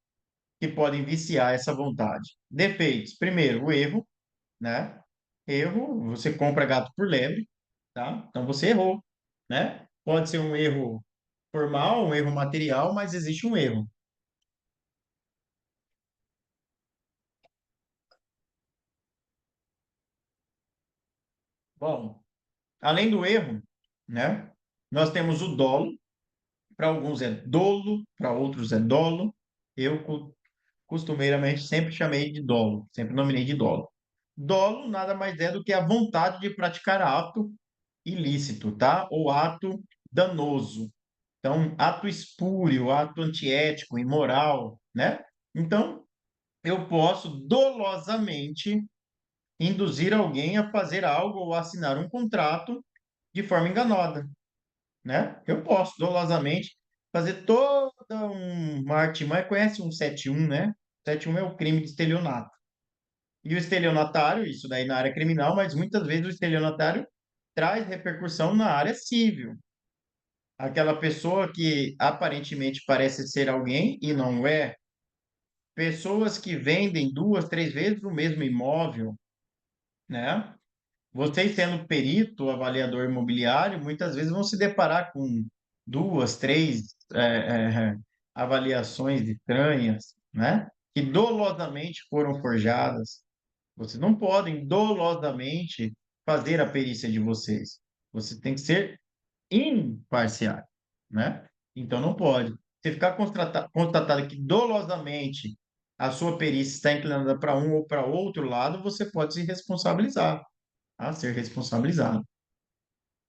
que podem viciar essa vontade? Defeitos. Primeiro, o erro, né? Erro, você compra gato por lebre, tá? Então você errou, né? Pode ser um erro formal, um erro material, mas existe um erro. Bom, além do erro, né? Nós temos o dolo, para alguns é dolo, para outros é dolo. Eu costumeiramente sempre chamei de dolo, sempre nominei de dolo. Dolo nada mais é do que a vontade de praticar ato ilícito, tá? Ou ato danoso. Então, ato espúrio, ato antiético, imoral, né? Então, eu posso dolosamente induzir alguém a fazer algo ou assinar um contrato de forma enganada, né? Eu posso dolosamente fazer toda uma artimanha. Conhece um 171, né? 171 é o crime de estelionato. E o estelionatário, isso daí na área criminal, mas muitas vezes o estelionatário traz repercussão na área civil. Aquela pessoa que aparentemente parece ser alguém e não é. Pessoas que vendem duas, três vezes o mesmo imóvel, né? Vocês, sendo perito, avaliador imobiliário, muitas vezes vão se deparar com duas, três avaliações estranhas, né? Que dolosamente foram forjadas, Vocês não podem dolosamente fazer a perícia de vocês. Você tem que ser imparcial, né? Então não pode. Se ficar constatado que dolosamente a sua perícia está inclinada para um ou para outro lado, você pode se responsabilizar, tá? Ser responsabilizado.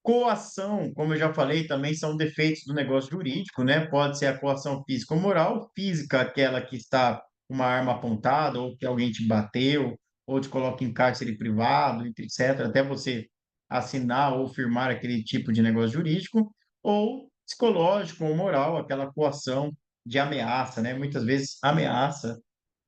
Coação, como eu já falei, também são defeitos do negócio jurídico, né? Pode ser a coação física ou moral. Física, aquela que está com uma arma apontada, ou que alguém te bateu, ou te coloca em cárcere privado, etc., até você assinar ou firmar aquele tipo de negócio jurídico. Ou psicológico ou moral, aquela coação de ameaça, né? Muitas vezes ameaça.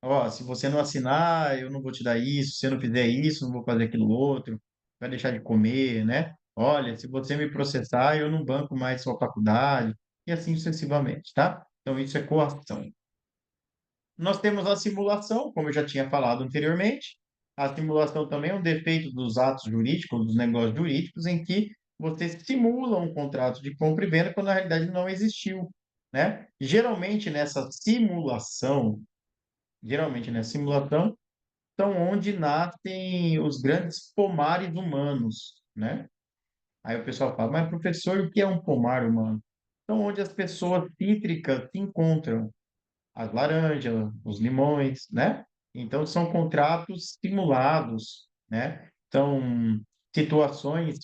Ó, se você não assinar, eu não vou te dar isso. Se você não fizer isso, não vou fazer aquilo outro. Vai deixar de comer, né? Olha, se você me processar, eu não banco mais sua faculdade, e assim sucessivamente, tá? Então, isso é coação. Nós temos a simulação, como eu já tinha falado anteriormente. A simulação também é um defeito dos atos jurídicos, dos negócios jurídicos, em que você simula um contrato de compra e venda quando na realidade não existiu, né? Geralmente nessa simulação, são onde nascem os grandes pomares humanos, né? Aí o pessoal fala, mas professor, o que é um pomar humano? Então, onde as pessoas cítricas se encontram, as laranjas, os limões, né? Então, são contratos simulados, né? São situações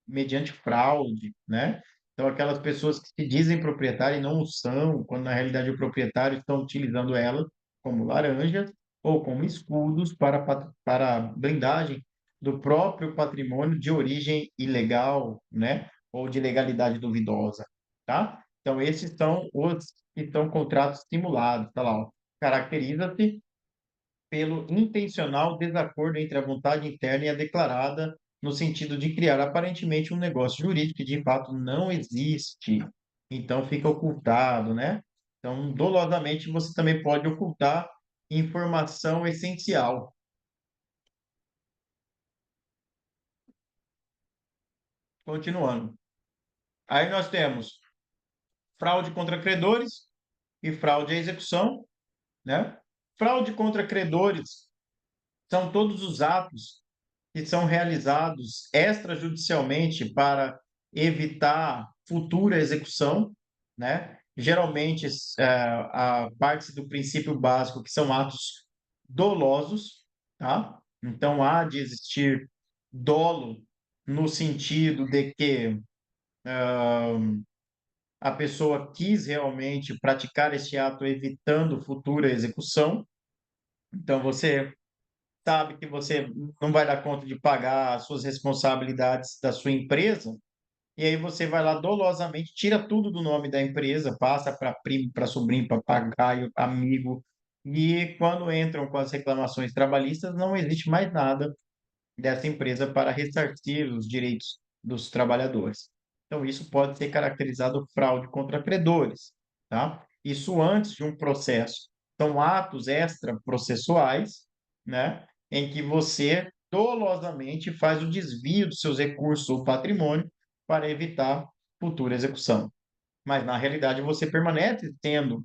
mediante fraude, né? Então, aquelas pessoas que se dizem proprietário e não o são, quando na realidade o proprietário está utilizando ela como laranjas ou como escudos para blindagem do próprio patrimônio de origem ilegal, né? Ou de legalidade duvidosa, tá? Então, esses são os que são contratos simulados, tá lá, ó. Caracteriza-se pelo intencional desacordo entre a vontade interna e a declarada, no sentido de criar aparentemente um negócio jurídico que de fato não existe. Então fica ocultado, né? Então, dolosamente, você também pode ocultar informação essencial. Continuando. Aí nós temos fraude contra credores e fraude à execução, né? Fraude contra credores são todos os atos que são realizados extrajudicialmente para evitar futura execução, né? Geralmente, a parte do princípio básico que são atos dolosos, tá? Então, há de existir dolo no sentido de que a pessoa quis realmente praticar este ato evitando futura execução. Então, você sabe que você não vai dar conta de pagar as suas responsabilidades da sua empresa, e aí você vai lá dolosamente, tira tudo do nome da empresa, passa para primo, para sobrinho, papagaio, amigo, e quando entram com as reclamações trabalhistas, não existe mais nada dessa empresa para ressarcir os direitos dos trabalhadores. Então, isso pode ser caracterizado fraude contra credores, tá? Isso antes de um processo. São atos extraprocessuais, né, em que você dolosamente faz o desvio dos seus recursos ou patrimônio para evitar futura execução. Mas, na realidade, você permanece sendo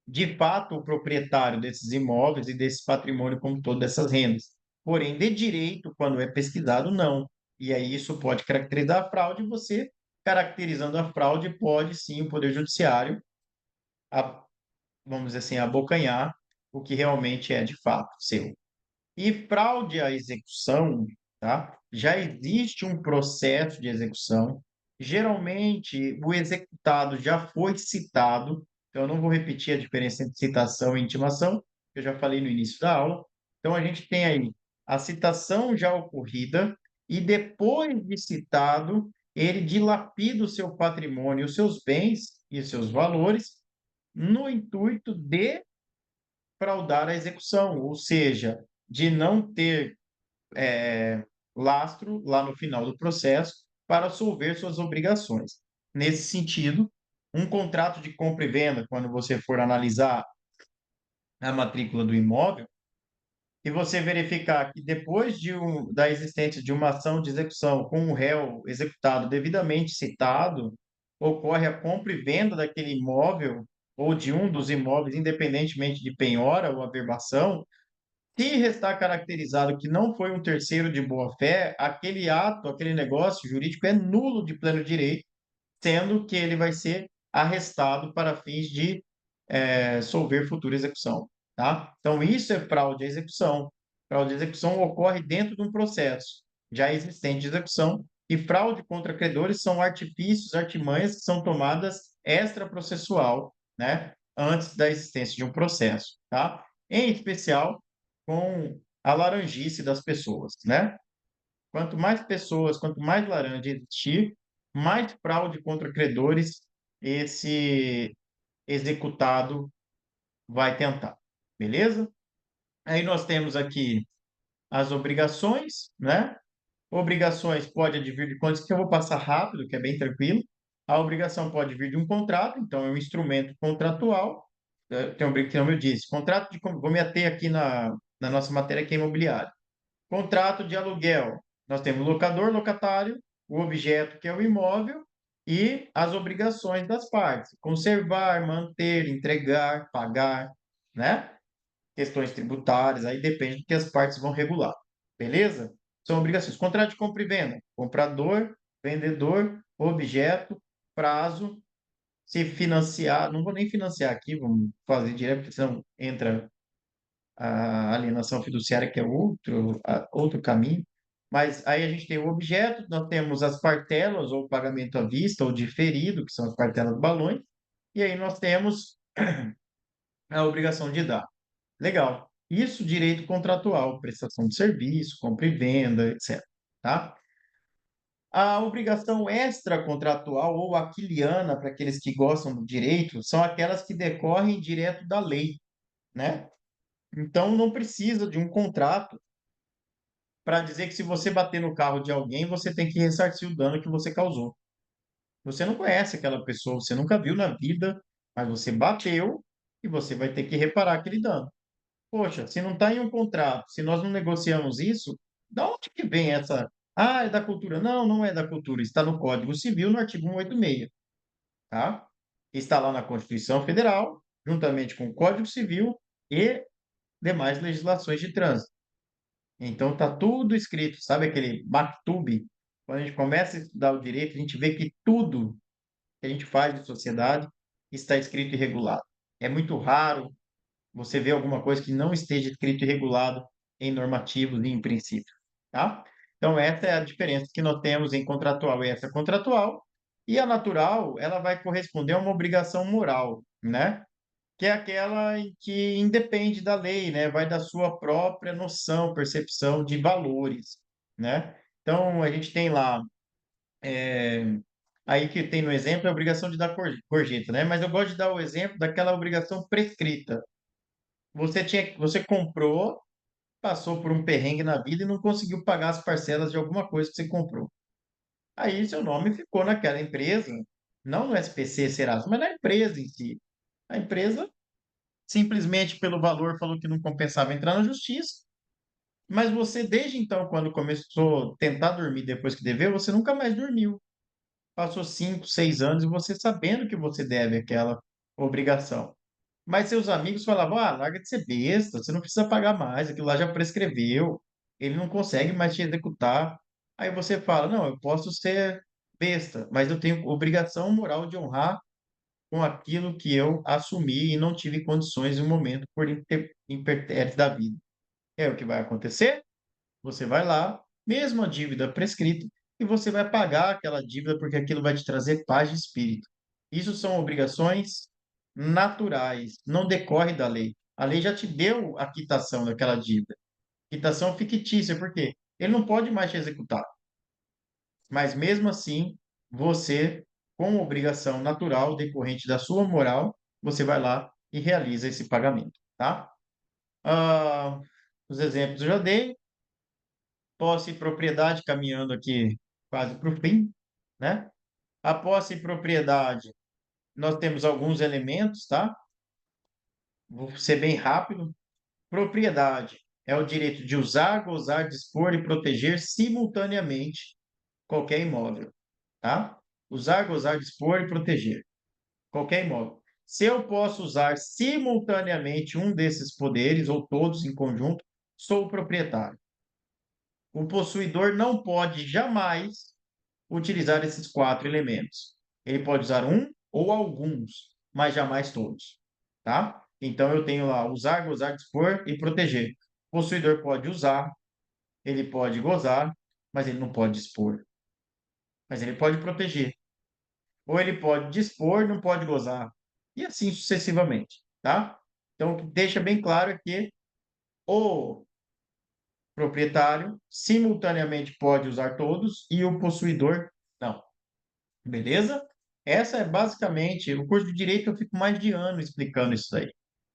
de fato o proprietário desses imóveis e desse patrimônio como todo dessas rendas. Porém, de direito, quando é pesquisado, não. E aí isso pode caracterizar a fraude, e você, caracterizando a fraude, pode sim o Poder Judiciário, a- vamos dizer assim, abocanhar o que realmente é de fato seu. E fraude à execução, tá? Já existe um processo de execução. Geralmente, o executado já foi citado. Então, eu não vou repetir a diferença entre citação e intimação, que eu já falei no início da aula. Então, a gente tem aí a citação já ocorrida, e depois de citado, ele dilapida o seu patrimônio, os seus bens e os seus valores, no intuito de fraudar a execução, ou seja, de não ter lastro lá no final do processo para solver suas obrigações. Nesse sentido, um contrato de compra e venda, quando você for analisar a matrícula do imóvel, e você verificar que depois da existência de uma ação de execução com o réu executado devidamente citado, ocorre a compra e venda daquele imóvel ou de um dos imóveis, independentemente de penhora ou averbação, Se restar caracterizado que não foi um terceiro de boa-fé, aquele ato, aquele negócio jurídico é nulo de pleno direito, sendo que ele vai ser arrestado para fins de solver futura execução, tá? Então, isso é fraude à execução. Fraude à execução ocorre dentro de um processo já existente de execução, e fraude contra credores são artifícios, artimanhas que são tomadas extraprocessual, né? Antes da existência de um processo, tá? Em especial com a laranjice das pessoas, né? Quanto mais pessoas, quanto mais laranja existir, mais fraude contra credores esse executado vai tentar, beleza? Aí nós temos aqui as obrigações, né? Obrigações pode advir de quantos que eu vou passar rápido, que é bem tranquilo. A obrigação pode vir de um contrato, então é um instrumento contratual. Tem um que como eu disse, contrato de, vou me ater aqui na nossa matéria que é imobiliário. Contrato de aluguel. Nós temos locador, locatário, o objeto que é o imóvel e as obrigações das partes. Conservar, manter, entregar, pagar, né? Questões tributárias, aí depende do que as partes vão regular. Beleza? São obrigações. Contrato de compra e venda. Comprador, vendedor, objeto, prazo. Se financiar, não vou nem financiar aqui, vamos fazer direto, porque senão entra a alienação fiduciária, que é outro caminho. Mas aí a gente tem o objeto, nós temos as partelas, ou pagamento à vista, ou diferido, que são as partelas do balões, e aí nós temos a obrigação de dar. Legal. Isso, direito contratual, prestação de serviço, compra e venda, etc. Tá? A obrigação extracontratual ou aquiliana, para aqueles que gostam do direito, são aquelas que decorrem direto da lei, né? Então, não precisa de um contrato para dizer que se você bater no carro de alguém, você tem que ressarcir o dano que você causou. Você não conhece aquela pessoa, você nunca viu na vida, mas você bateu e você vai ter que reparar aquele dano. Poxa, se não está em um contrato, se nós não negociamos isso, da onde que vem essa? Ah, é da cultura. Não, não é da cultura. Está no Código Civil, no artigo 186, tá? Está lá na Constituição Federal, juntamente com o Código Civil e demais legislações de trânsito. Então tá tudo escrito, sabe aquele maktub? Quando a gente começa a estudar o direito, a gente vê que tudo que a gente faz de sociedade está escrito e regulado. É muito raro você ver alguma coisa que não esteja escrito e regulado em normativos e em princípios, tá? Então essa é a diferença que nós temos em contratual e extracontratual. E a natural, ela vai corresponder a uma obrigação moral, né? Que é aquela em que independe da lei, né? Vai da sua própria noção, percepção de valores, né? Então, a gente tem lá, aí que tem no exemplo, a obrigação de dar gorjeta, né? Mas eu gosto de dar o exemplo daquela obrigação prescrita. Você comprou, passou por um perrengue na vida e não conseguiu pagar as parcelas de alguma coisa que você comprou. Aí seu nome ficou naquela empresa, não no SPC Serasa, mas na empresa em si. A empresa simplesmente pelo valor falou que não compensava entrar na justiça, mas você desde então, quando começou a tentar dormir depois que deveu, você nunca mais dormiu. Passou 5, 6 anos e você sabendo que você deve aquela obrigação. Mas seus amigos falavam, ah, larga de ser besta, você não precisa pagar mais, aquilo lá já prescreveu, ele não consegue mais te executar. Aí você fala, não, eu posso ser besta, mas eu tenho obrigação moral de honrar com aquilo que eu assumi e não tive condições no momento por impertérito da vida. É o que vai acontecer? Você vai lá, mesmo a dívida prescrita, e você vai pagar aquela dívida porque aquilo vai te trazer paz de espírito. Isso são obrigações naturais, não decorre da lei. A lei já te deu a quitação daquela dívida. Quitação fictícia, por quê? Ele não pode mais te executar. Mas mesmo assim, você, com obrigação natural decorrente da sua moral, você vai lá e realiza esse pagamento, tá? Ah, os exemplos eu já dei. Posse e propriedade, caminhando aqui quase para o fim, né? A posse e propriedade, nós temos alguns elementos, tá? Vou ser bem rápido. Propriedade é o direito de usar, gozar, dispor e proteger simultaneamente qualquer imóvel, tá? Usar, gozar, dispor e proteger qualquer imóvel. Se eu posso usar simultaneamente um desses poderes, ou todos em conjunto, sou o proprietário. O possuidor não pode jamais utilizar esses quatro elementos. Ele pode usar um ou alguns, mas jamais todos, tá? Então eu tenho lá usar, gozar, dispor e proteger. O possuidor pode usar, ele pode gozar, mas ele não pode dispor. Mas ele pode proteger. Ou ele pode dispor, não pode gozar. E assim sucessivamente, tá? Então, o que deixa bem claro é que o proprietário simultaneamente pode usar todos e o possuidor não. Beleza? Essa é basicamente o curso de direito. Eu fico mais de ano explicando isso aí,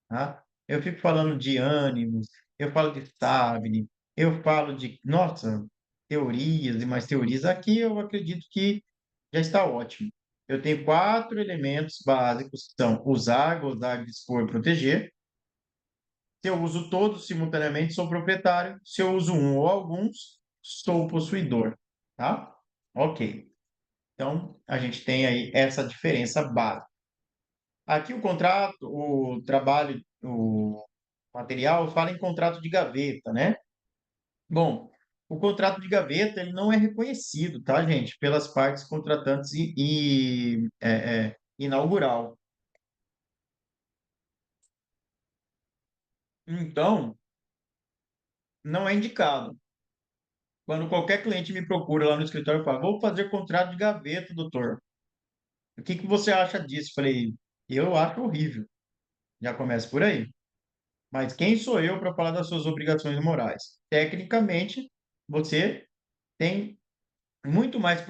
tá? Eu fico falando de ânimos, eu falo de Stabile, eu falo de, nossa, teorias e mais teorias. Aqui eu acredito que já está ótimo. Eu tenho quatro elementos básicos, que são usar, gozar, dispor, proteger. Se eu uso todos simultaneamente, sou proprietário. Se eu uso um ou alguns, sou possuidor, tá? Ok. Então, a gente tem aí essa diferença básica. Aqui o contrato, o trabalho, o material fala em contrato de gaveta, né? Bom, o contrato de gaveta ele não é reconhecido, tá, gente, pelas partes contratantes e inaugural. Então, não é indicado. Quando qualquer cliente me procura lá no escritório e fala, vou fazer contrato de gaveta, doutor. O que que você acha disso? Falei, eu acho horrível. Já começa por aí. Mas quem sou eu para falar das suas obrigações morais? Tecnicamente, você tem muito mais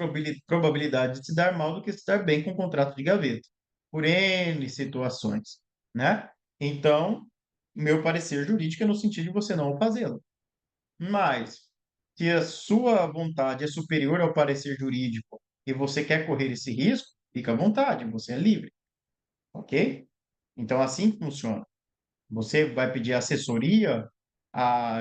probabilidade de se dar mal do que se dar bem com o contrato de gaveta, por N situações, né? Então, meu parecer jurídico é no sentido de você não fazê-lo. Mas, se a sua vontade é superior ao parecer jurídico e você quer correr esse risco, fica à vontade, você é livre, ok? Então, assim funciona. Você vai pedir assessoria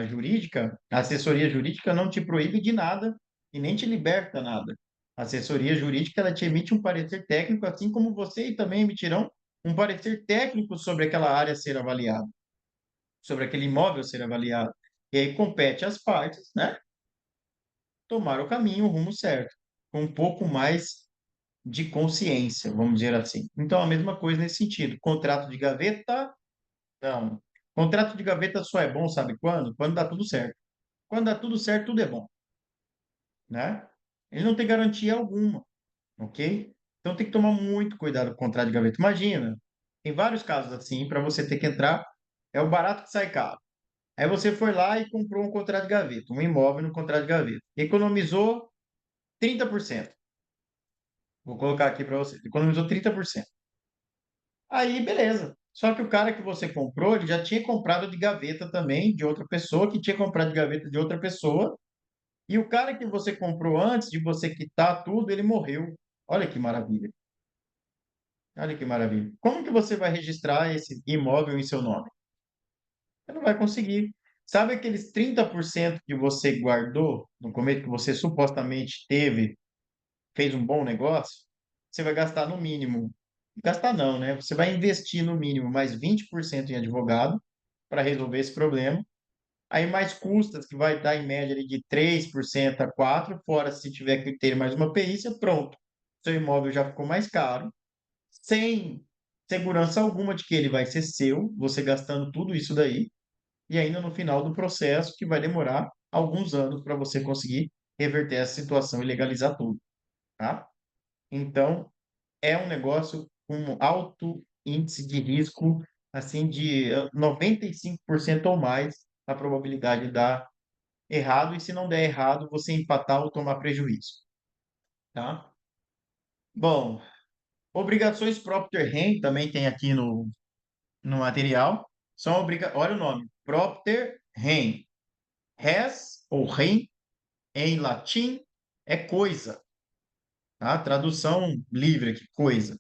jurídica, a assessoria jurídica não te proíbe de nada e nem te liberta nada. A assessoria jurídica ela te emite um parecer técnico, assim como você também emitirão um parecer técnico sobre aquela área a ser avaliada, sobre aquele imóvel a ser avaliado. E aí compete às partes, né, tomar o caminho, o rumo certo, com um pouco mais de consciência, vamos dizer assim. Então, a mesma coisa nesse sentido. Contrato de gaveta. Não. Contrato de gaveta só é bom, sabe quando? Quando dá tudo certo. Quando dá tudo certo, tudo é bom, né? Ele não tem garantia alguma, ok? Então tem que tomar muito cuidado com o contrato de gaveta. Imagina, tem vários casos assim, para você ter que entrar, é o barato que sai caro. Aí você foi lá e comprou um contrato de gaveta, um imóvel no contrato de gaveta. Economizou 30%. Vou colocar aqui para você. Economizou 30%. Aí, beleza. Só que o cara que você comprou, ele já tinha comprado de gaveta também, de outra pessoa, que tinha comprado de gaveta de outra pessoa. E o cara que você comprou antes de você quitar tudo, ele morreu. Olha que maravilha. Olha que maravilha. Como que você vai registrar esse imóvel em seu nome? Você não vai conseguir. Sabe aqueles 30% que você guardou no começo, que você supostamente teve, fez um bom negócio? Você vai gastar no mínimo. Gastar não, né? Você vai investir no mínimo mais 20% em advogado para resolver esse problema. Aí mais custas, que vai dar em média ali de 3% a 4%, fora se tiver que ter mais uma perícia, pronto. Seu imóvel já ficou mais caro, sem segurança alguma de que ele vai ser seu, você gastando tudo isso daí, e ainda no final do processo, que vai demorar alguns anos para você conseguir reverter essa situação e legalizar tudo, tá? Então, é um negócio com um alto índice de risco, assim, de 95% ou mais a probabilidade de dar errado, e se não der errado, você empatar ou tomar prejuízo, tá? Bom, obrigações propter rem também tem aqui no material. Olha o nome, propter rem. Res ou rem em latim é coisa, tá? Tradução livre aqui, coisa.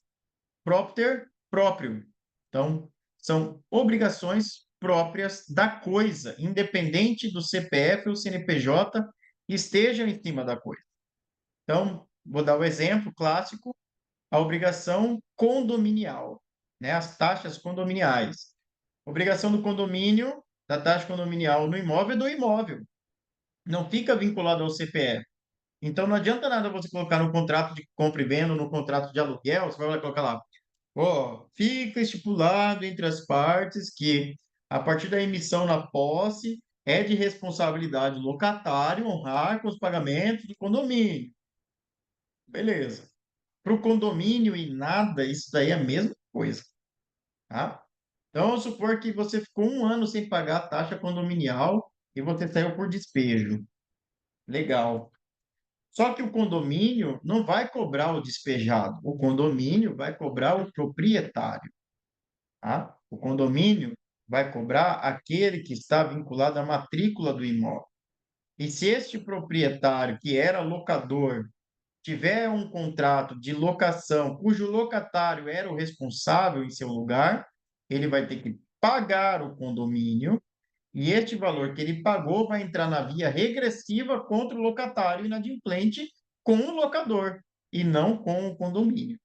Propter, próprio. Então, são obrigações próprias da coisa, independente do CPF ou CNPJ que estejam em cima da coisa. Então, vou dar o exemplo clássico, a obrigação condominial, né? As taxas condominiais. Obrigação do condomínio, da taxa condominial no imóvel é do imóvel, não fica vinculado ao CPF. Então não adianta nada você colocar no contrato de compra e venda, no contrato de aluguel, você vai lá colocar lá, ó, fica estipulado entre as partes que a partir da emissão na posse é de responsabilidade do locatário honrar com os pagamentos do condomínio. Beleza. Para o condomínio e nada, isso daí é a mesma coisa, tá? Então, vamos supor que você ficou um ano sem pagar a taxa condominial e você saiu por despejo. Legal. Só que o condomínio não vai cobrar o despejado, o condomínio vai cobrar o proprietário, tá? O condomínio vai cobrar aquele que está vinculado à matrícula do imóvel. E se este proprietário, que era locador, tiver um contrato de locação cujo locatário era o responsável em seu lugar, ele vai ter que pagar o condomínio e este valor que ele pagou vai entrar na via regressiva contra o locatário inadimplente com o locador e não com o condomínio,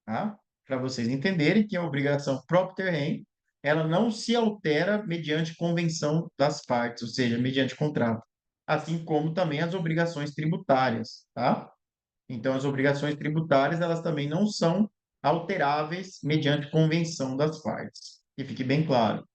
tá? Para vocês entenderem que a obrigação próprio terreno, ela não se altera mediante convenção das partes, ou seja, mediante contrato, assim como também as obrigações tributárias, tá? Então, as obrigações tributárias, elas também não são alteráveis mediante convenção das partes. E fique bem claro,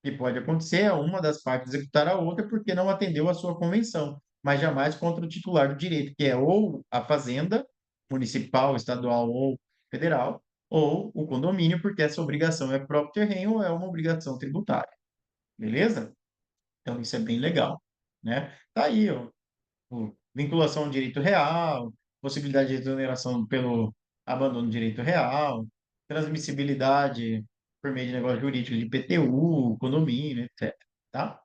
que pode acontecer é uma das partes executar a outra porque não atendeu à sua convenção, mas jamais contra o titular do direito, que é ou a fazenda municipal, estadual ou federal, ou o condomínio, porque essa obrigação é próprio terreno ou é uma obrigação tributária. Beleza? Então, isso é bem legal, né? Tá aí, ó, vinculação ao direito real, possibilidade de exoneração pelo abandono do direito real, transmissibilidade por meio de negócio jurídico de IPTU, condomínio, etc. Tá?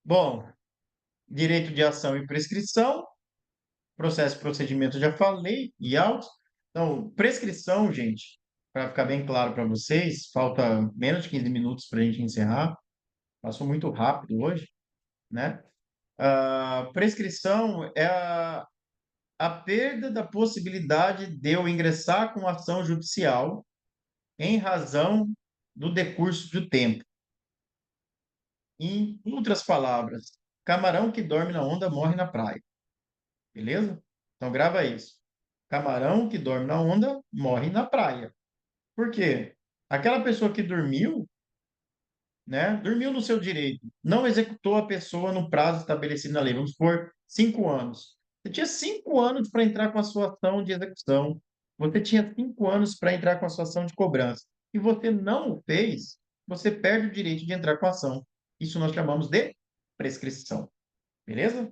Bom, direito de ação e prescrição, processo e procedimento já falei, e autos. Então, prescrição, gente, para ficar bem claro para vocês, falta menos de 15 minutos para a gente encerrar, passou muito rápido hoje, né? A prescrição é a perda da possibilidade de eu ingressar com ação judicial em razão do decurso do tempo. Em outras palavras, camarão que dorme na onda morre na praia. Beleza? Então grava isso. Camarão que dorme na onda morre na praia. Por quê? Aquela pessoa que dormiu, né? Dormiu no seu direito, não executou a pessoa no prazo estabelecido na lei, vamos supor, 5 anos. Você tinha 5 anos para entrar com a sua ação de execução. Você tinha 5 anos para entrar com a sua ação de cobrança. E você não o fez, você perde o direito de entrar com a ação. Isso nós chamamos de prescrição. Beleza?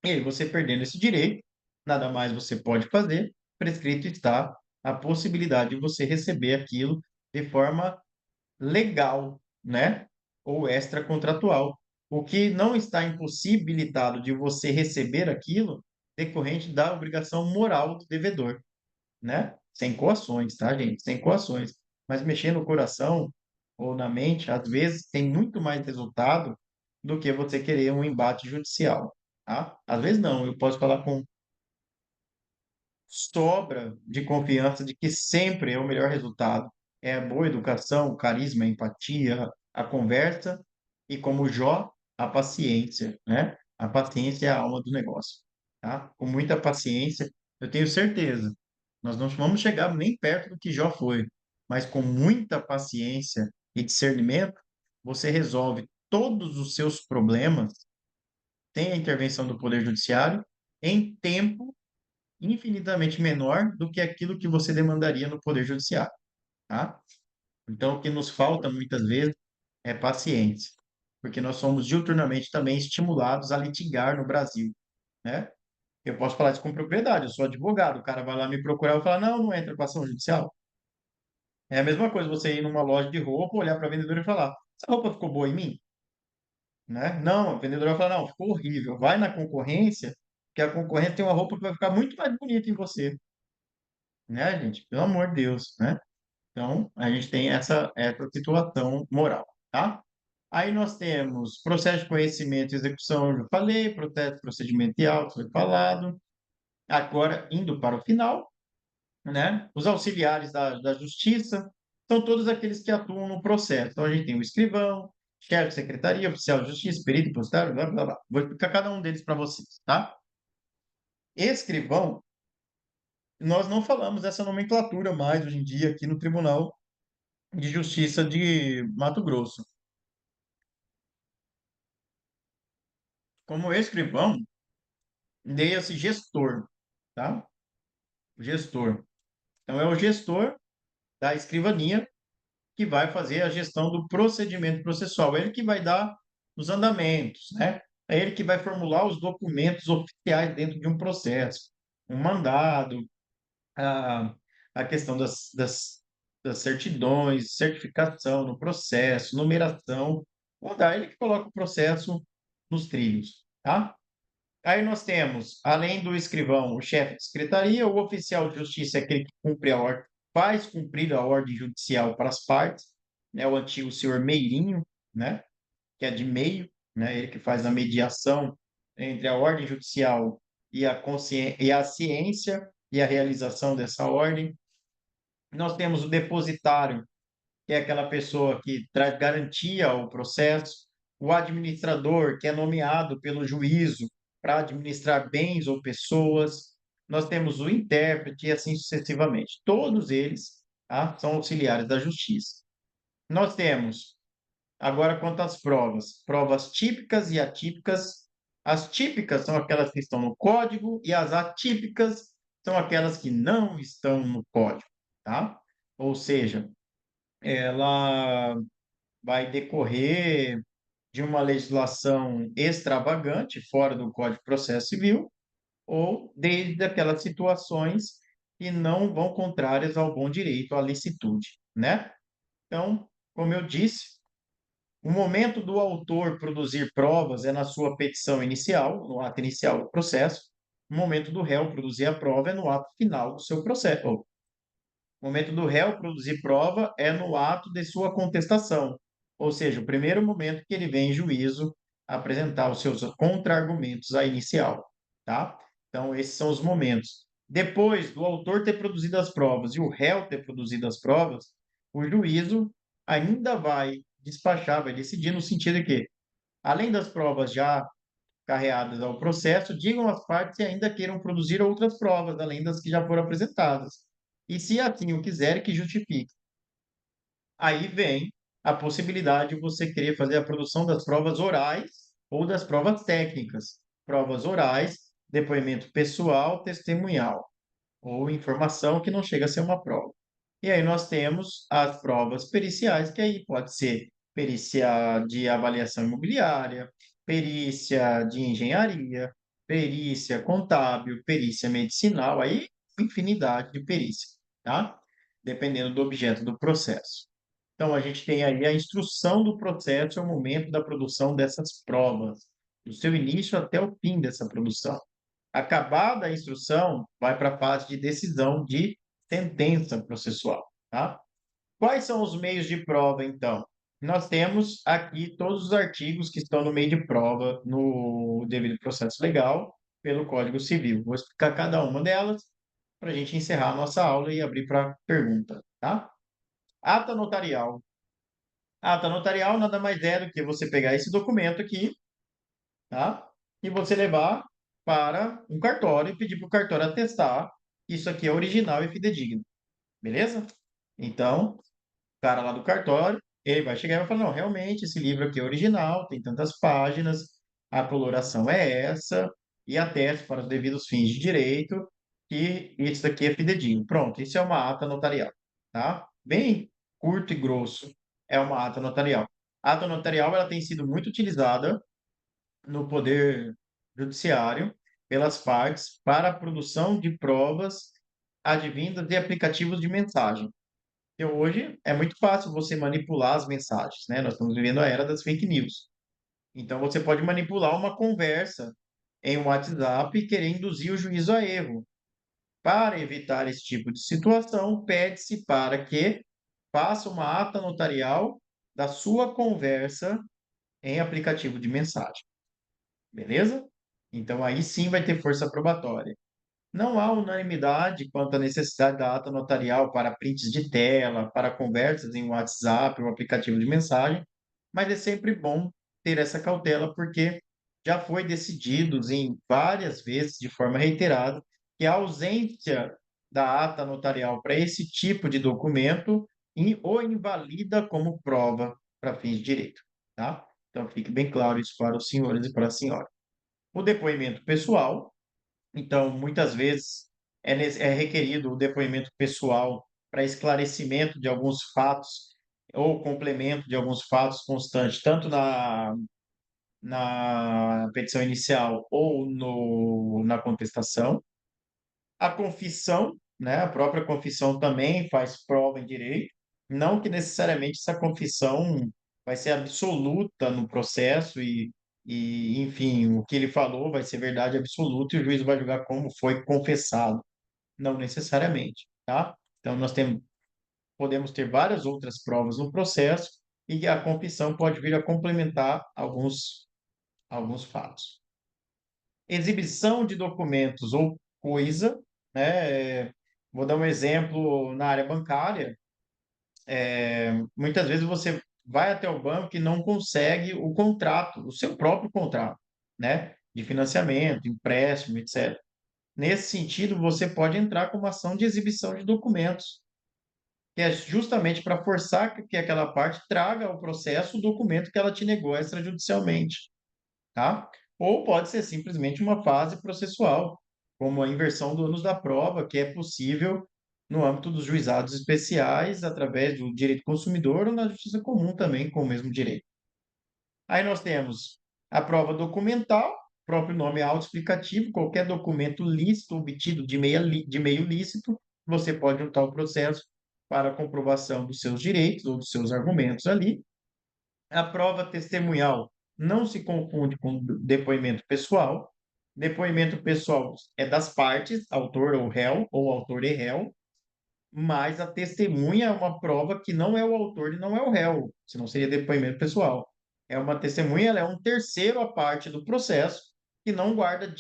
E aí, você perdendo esse direito, nada mais você pode fazer, prescrito está a possibilidade de você receber aquilo de forma legal, né? Ou extracontratual. O que não está impossibilitado de você receber aquilo decorrente da obrigação moral do devedor, né? Sem coações, tá, gente? Sem coações. Mas mexer no coração ou na mente, às vezes, tem muito mais resultado do que você querer um embate judicial, tá? Às vezes não, eu posso falar com sobra de confiança de que sempre é o melhor resultado. É a boa educação, o carisma, a empatia, a conversa e, como Jó, a paciência, né? A paciência é a alma do negócio, tá? Com muita paciência, eu tenho certeza, nós não vamos chegar nem perto do que Jó foi, mas com muita paciência e discernimento, você resolve todos os seus problemas, sem a intervenção do Poder Judiciário, em tempo infinitamente menor do que aquilo que você demandaria no Poder Judiciário, tá? Então, o que nos falta muitas vezes é paciência, porque nós somos diuturnamente também estimulados a litigar no Brasil, né? Eu posso falar isso com propriedade, eu sou advogado, o cara vai lá me procurar e falar, não, não entra com ação judicial. É a mesma coisa você ir numa loja de roupa, olhar para a vendedora e falar, essa roupa ficou boa em mim? Né? Não, a vendedora vai falar, não, ficou horrível. Vai na concorrência, que a concorrência tem uma roupa que vai ficar muito mais bonita em você, né, gente? Pelo amor de Deus, né? Então, a gente tem essa situação moral, tá? Aí nós temos processo de conhecimento e execução, eu já falei, processo procedimental, foi falado. Agora, indo para o final, né? Os auxiliares da justiça são todos aqueles que atuam no processo. Então, a gente tem o escrivão, chefe de secretaria, oficial de justiça, perito, depositário, blá, blá, blá. Vou explicar cada um deles para vocês, tá? Escrivão, nós não falamos dessa nomenclatura mais hoje em dia aqui no Tribunal de Justiça de Mato Grosso. Como escrivão, leia-se gestor, tá? Gestor. Então, é o gestor da escrivania que vai fazer a gestão do procedimento processual. É ele que vai dar os andamentos, né? É ele que vai formular os documentos oficiais dentro de um processo, um mandado, a, a questão das certidões, certificação no processo, numeração. Vou dar ele que coloca o processo nos trilhos, tá? Aí nós temos, além do escrivão, o chefe de secretaria, o oficial de justiça é aquele que cumpre a ordem, faz cumprir a ordem judicial para as partes, né? O antigo senhor Meirinho, né? Que é de meio, né? Ele que faz a mediação entre a ordem judicial e e a ciência e a realização dessa ordem. Nós temos o depositário, que é aquela pessoa que traz garantia ao processo, o administrador, que é nomeado pelo juízo para administrar bens ou pessoas. Nós temos o intérprete e assim sucessivamente. Todos eles, tá, são auxiliares da justiça. Nós temos, agora, quanto às provas, provas típicas e atípicas. As típicas são aquelas que estão no código e as atípicas são aquelas que não estão no código, tá? Ou seja, ela vai decorrer de uma legislação extravagante, fora do Código de Processo Civil, ou desde aquelas situações que não vão contrárias ao bom direito, à licitude, né? Então, como eu disse, o momento do autor produzir provas é na sua petição inicial, no ato inicial do processo. O momento do réu produzir a prova é no ato final do seu processo. O momento do réu produzir prova é no ato de sua contestação, ou seja, o primeiro momento que ele vem em juízo apresentar os seus contra-argumentos à inicial, tá? Então, esses são os momentos. Depois do autor ter produzido as provas e o réu ter produzido as provas, o juízo ainda vai despachar, vai decidir no sentido de que, além das provas já carreadas ao processo, digam às partes se ainda queiram produzir outras provas, além das que já foram apresentadas. E se assim o quiserem, que justifique. Aí vem a possibilidade de você querer fazer a produção das provas orais ou das provas técnicas. Provas orais, depoimento pessoal, testemunhal, ou informação que não chega a ser uma prova. E aí nós temos as provas periciais, que aí pode ser perícia de avaliação imobiliária, perícia de engenharia, perícia contábil, perícia medicinal, aí infinidade de perícias, tá? Dependendo do objeto do processo. Então, a gente tem aí a instrução do processo é o momento da produção dessas provas, do seu início até o fim dessa produção. Acabada a instrução, vai para a fase de decisão de sentença processual, tá? Quais são os meios de prova, então? Nós temos aqui todos os artigos que estão no meio de prova no devido processo legal pelo Código Civil. Vou explicar cada uma delas para a gente encerrar a nossa aula e abrir para pergunta, tá? Ata notarial. Ata notarial nada mais é do que você pegar esse documento aqui, tá? E você levar para um cartório e pedir para o cartório atestar que isso aqui é original e fidedigno, beleza? Então, o cara lá do cartório, ele vai chegar e vai falar, não, realmente esse livro aqui é original, tem tantas páginas, a coloração é essa, e atesta para os devidos fins de direito que isso aqui é fidedigno. Pronto, isso é uma ata notarial, tá? Bem curto e grosso, é uma ata notarial. A ata notarial, ela tem sido muito utilizada no Poder Judiciário pelas partes para a produção de provas advindas de aplicativos de mensagem. E hoje é muito fácil você manipular as mensagens, né? Nós estamos vivendo a era das fake news. Então você pode manipular uma conversa em um WhatsApp e querer induzir o juízo a erro. Para evitar esse tipo de situação, pede-se para que faça uma ata notarial da sua conversa em aplicativo de mensagem. Beleza? Então, aí sim vai ter força probatória. Não há unanimidade quanto à necessidade da ata notarial para prints de tela, para conversas em WhatsApp ou aplicativo de mensagem, mas é sempre bom ter essa cautela, porque já foi decidido em várias vezes, de forma reiterada, que a ausência da ata notarial para esse tipo de documento o invalida como prova para fins de direito, tá? Então, fique bem claro isso para os senhores e para a senhora. O depoimento pessoal, então, muitas vezes é requerido o depoimento pessoal para esclarecimento de alguns fatos ou complemento de alguns fatos constantes, tanto na petição inicial ou na contestação. A confissão, né, a própria confissão também faz prova em direito, não que necessariamente essa confissão vai ser absoluta no processo enfim, o que ele falou vai ser verdade absoluta e o juiz vai julgar como foi confessado. Não necessariamente, tá? Então, podemos ter várias outras provas no processo e a confissão pode vir a complementar alguns fatos. Exibição de documentos ou coisa, né? Vou dar um exemplo na área bancária. Muitas vezes você vai até o banco e não consegue o contrato, o seu próprio contrato, né? De financiamento, empréstimo, etc. Nesse sentido, você pode entrar com uma ação de exibição de documentos, que é justamente para forçar que aquela parte traga ao processo o documento que ela te negou extrajudicialmente, tá? Ou pode ser simplesmente uma fase processual, como a inversão do ônus da prova, que é possível no âmbito dos juizados especiais, através do direito consumidor ou na justiça comum também, com o mesmo direito. Aí nós temos a prova documental, próprio nome é autoexplicativo, qualquer documento lícito obtido de meio lícito, você pode juntar ao processo para a comprovação dos seus direitos ou dos seus argumentos ali. A prova testemunhal não se confunde com depoimento pessoal. Depoimento pessoal é das partes, autor ou réu, ou autor e réu, mas a testemunha é uma prova que não é o autor e não é o réu, senão seria depoimento pessoal. É uma testemunha, ela é um terceiro à parte do processo que não guarda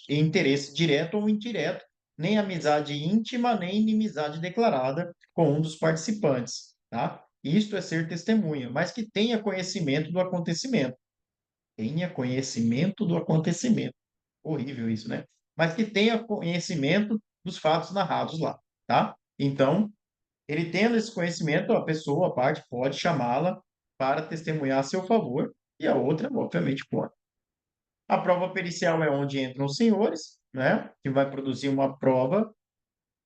interesse direto ou indireto, nem amizade íntima, nem inimizade declarada com um dos participantes, tá? Isto é ser testemunha, mas que tenha conhecimento do acontecimento. Tenha conhecimento do acontecimento. Horrível isso, né? Mas que tenha conhecimento dos fatos narrados lá, tá? Então, ele tendo esse conhecimento, a pessoa, a parte, pode chamá-la para testemunhar a seu favor, e a outra, obviamente, pode. A prova pericial é onde entram os senhores, né? Que vai produzir uma prova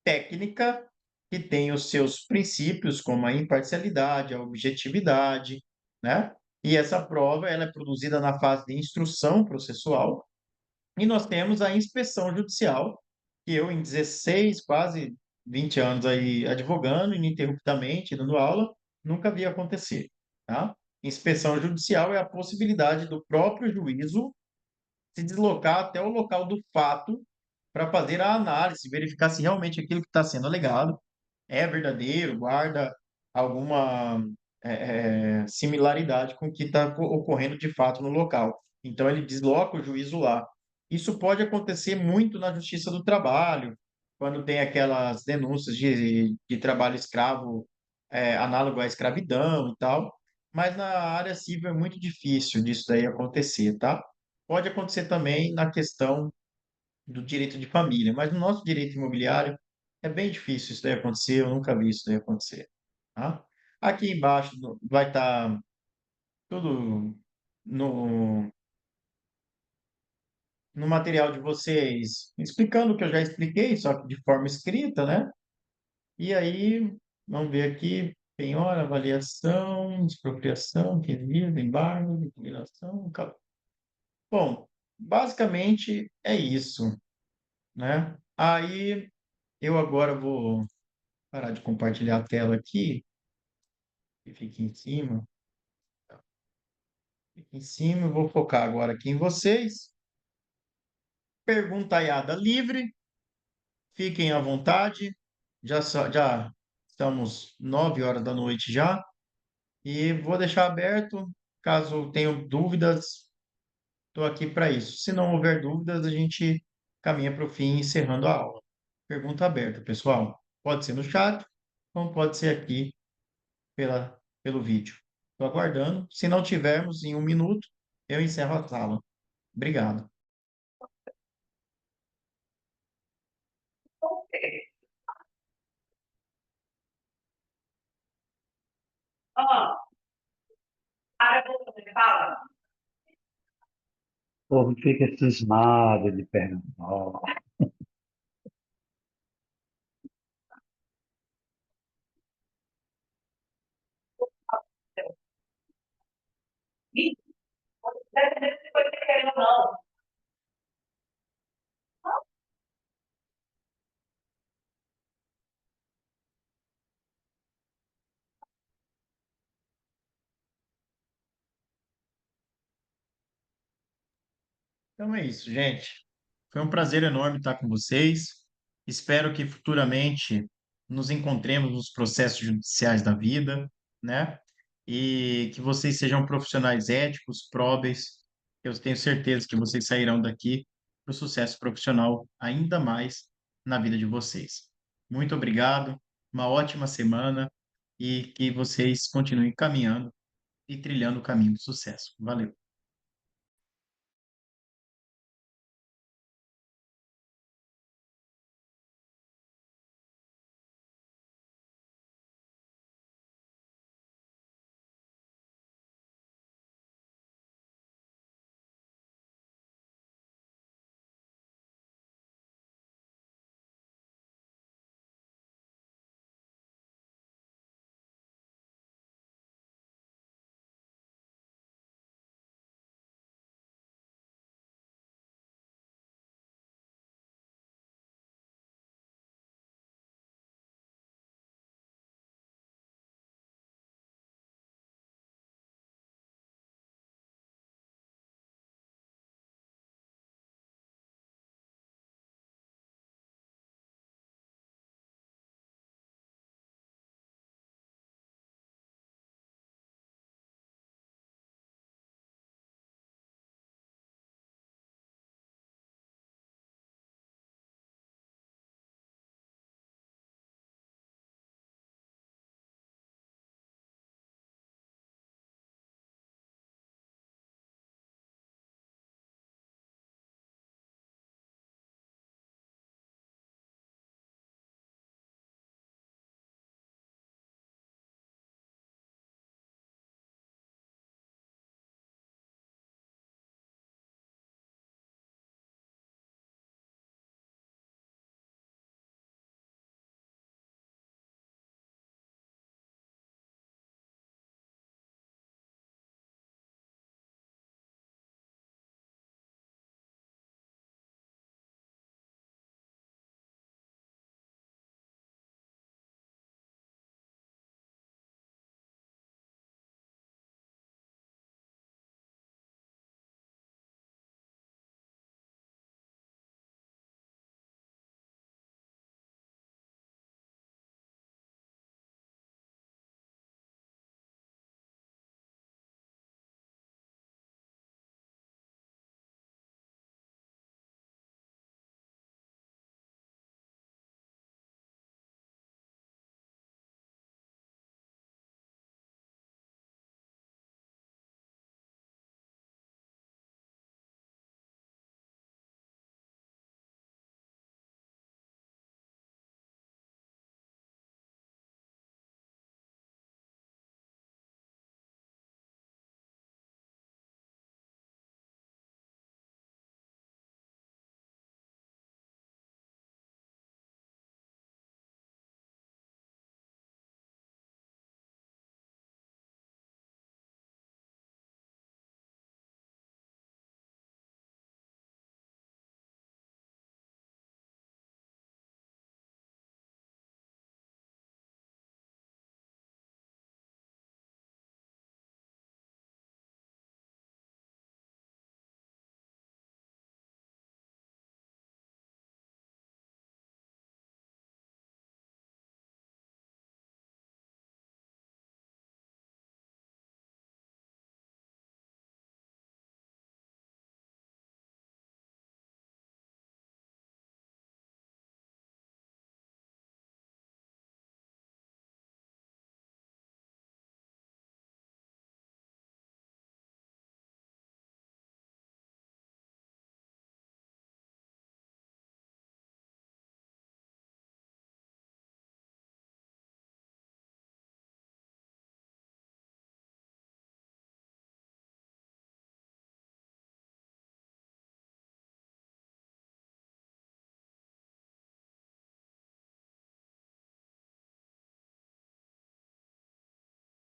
técnica que tem os seus princípios, como a imparcialidade, a objetividade, né? E essa prova ela é produzida na fase de instrução processual, e nós temos a inspeção judicial, que eu, em 16, quase 20 anos aí advogando ininterruptamente, dando aula, nunca vi acontecer, tá? Inspeção judicial é a possibilidade do próprio juízo se deslocar até o local do fato para fazer a análise, verificar se realmente aquilo que está sendo alegado é verdadeiro, guarda alguma similaridade com o que está ocorrendo de fato no local. Então, ele desloca o juízo lá. Isso pode acontecer muito na Justiça do Trabalho, quando tem aquelas denúncias de trabalho escravo, análogo à escravidão e tal, mas na área civil é muito difícil disso daí acontecer, tá? Pode acontecer também na questão do direito de família, mas no nosso direito imobiliário é bem difícil isso daí acontecer, eu nunca vi isso daí acontecer, tá? Aqui embaixo vai estar tudo no, no material de vocês, explicando o que eu já expliquei, só que de forma escrita, né? E aí, vamos ver aqui, penhora, avaliação, expropriação, resíduo, embargo, liquidação, bom, basicamente é isso, né? Aí eu agora vou parar de compartilhar a tela aqui, que fica em cima. Fica em cima, eu vou focar agora aqui em vocês. Perguntaiada livre, fiquem à vontade. Já estamos 9 horas da noite já. E vou deixar aberto, caso tenham dúvidas, estou aqui para isso. Se não houver dúvidas, a gente caminha para o fim, encerrando a aula. Pergunta aberta, pessoal. Pode ser no chat, como pode ser aqui pelo vídeo. Estou aguardando. Se não tivermos, em 1 minuto, eu encerro a sala. Obrigado. O povo fica cismado de perguntar. Então é isso, gente. Foi um prazer enorme estar com vocês. Espero que futuramente nos encontremos nos processos judiciais da vida, né? E que vocês sejam profissionais éticos, próbeis. Eu tenho certeza que vocês sairão daqui para o sucesso profissional ainda mais na vida de vocês. Muito obrigado, uma ótima semana e que vocês continuem caminhando e trilhando o caminho do sucesso. Valeu!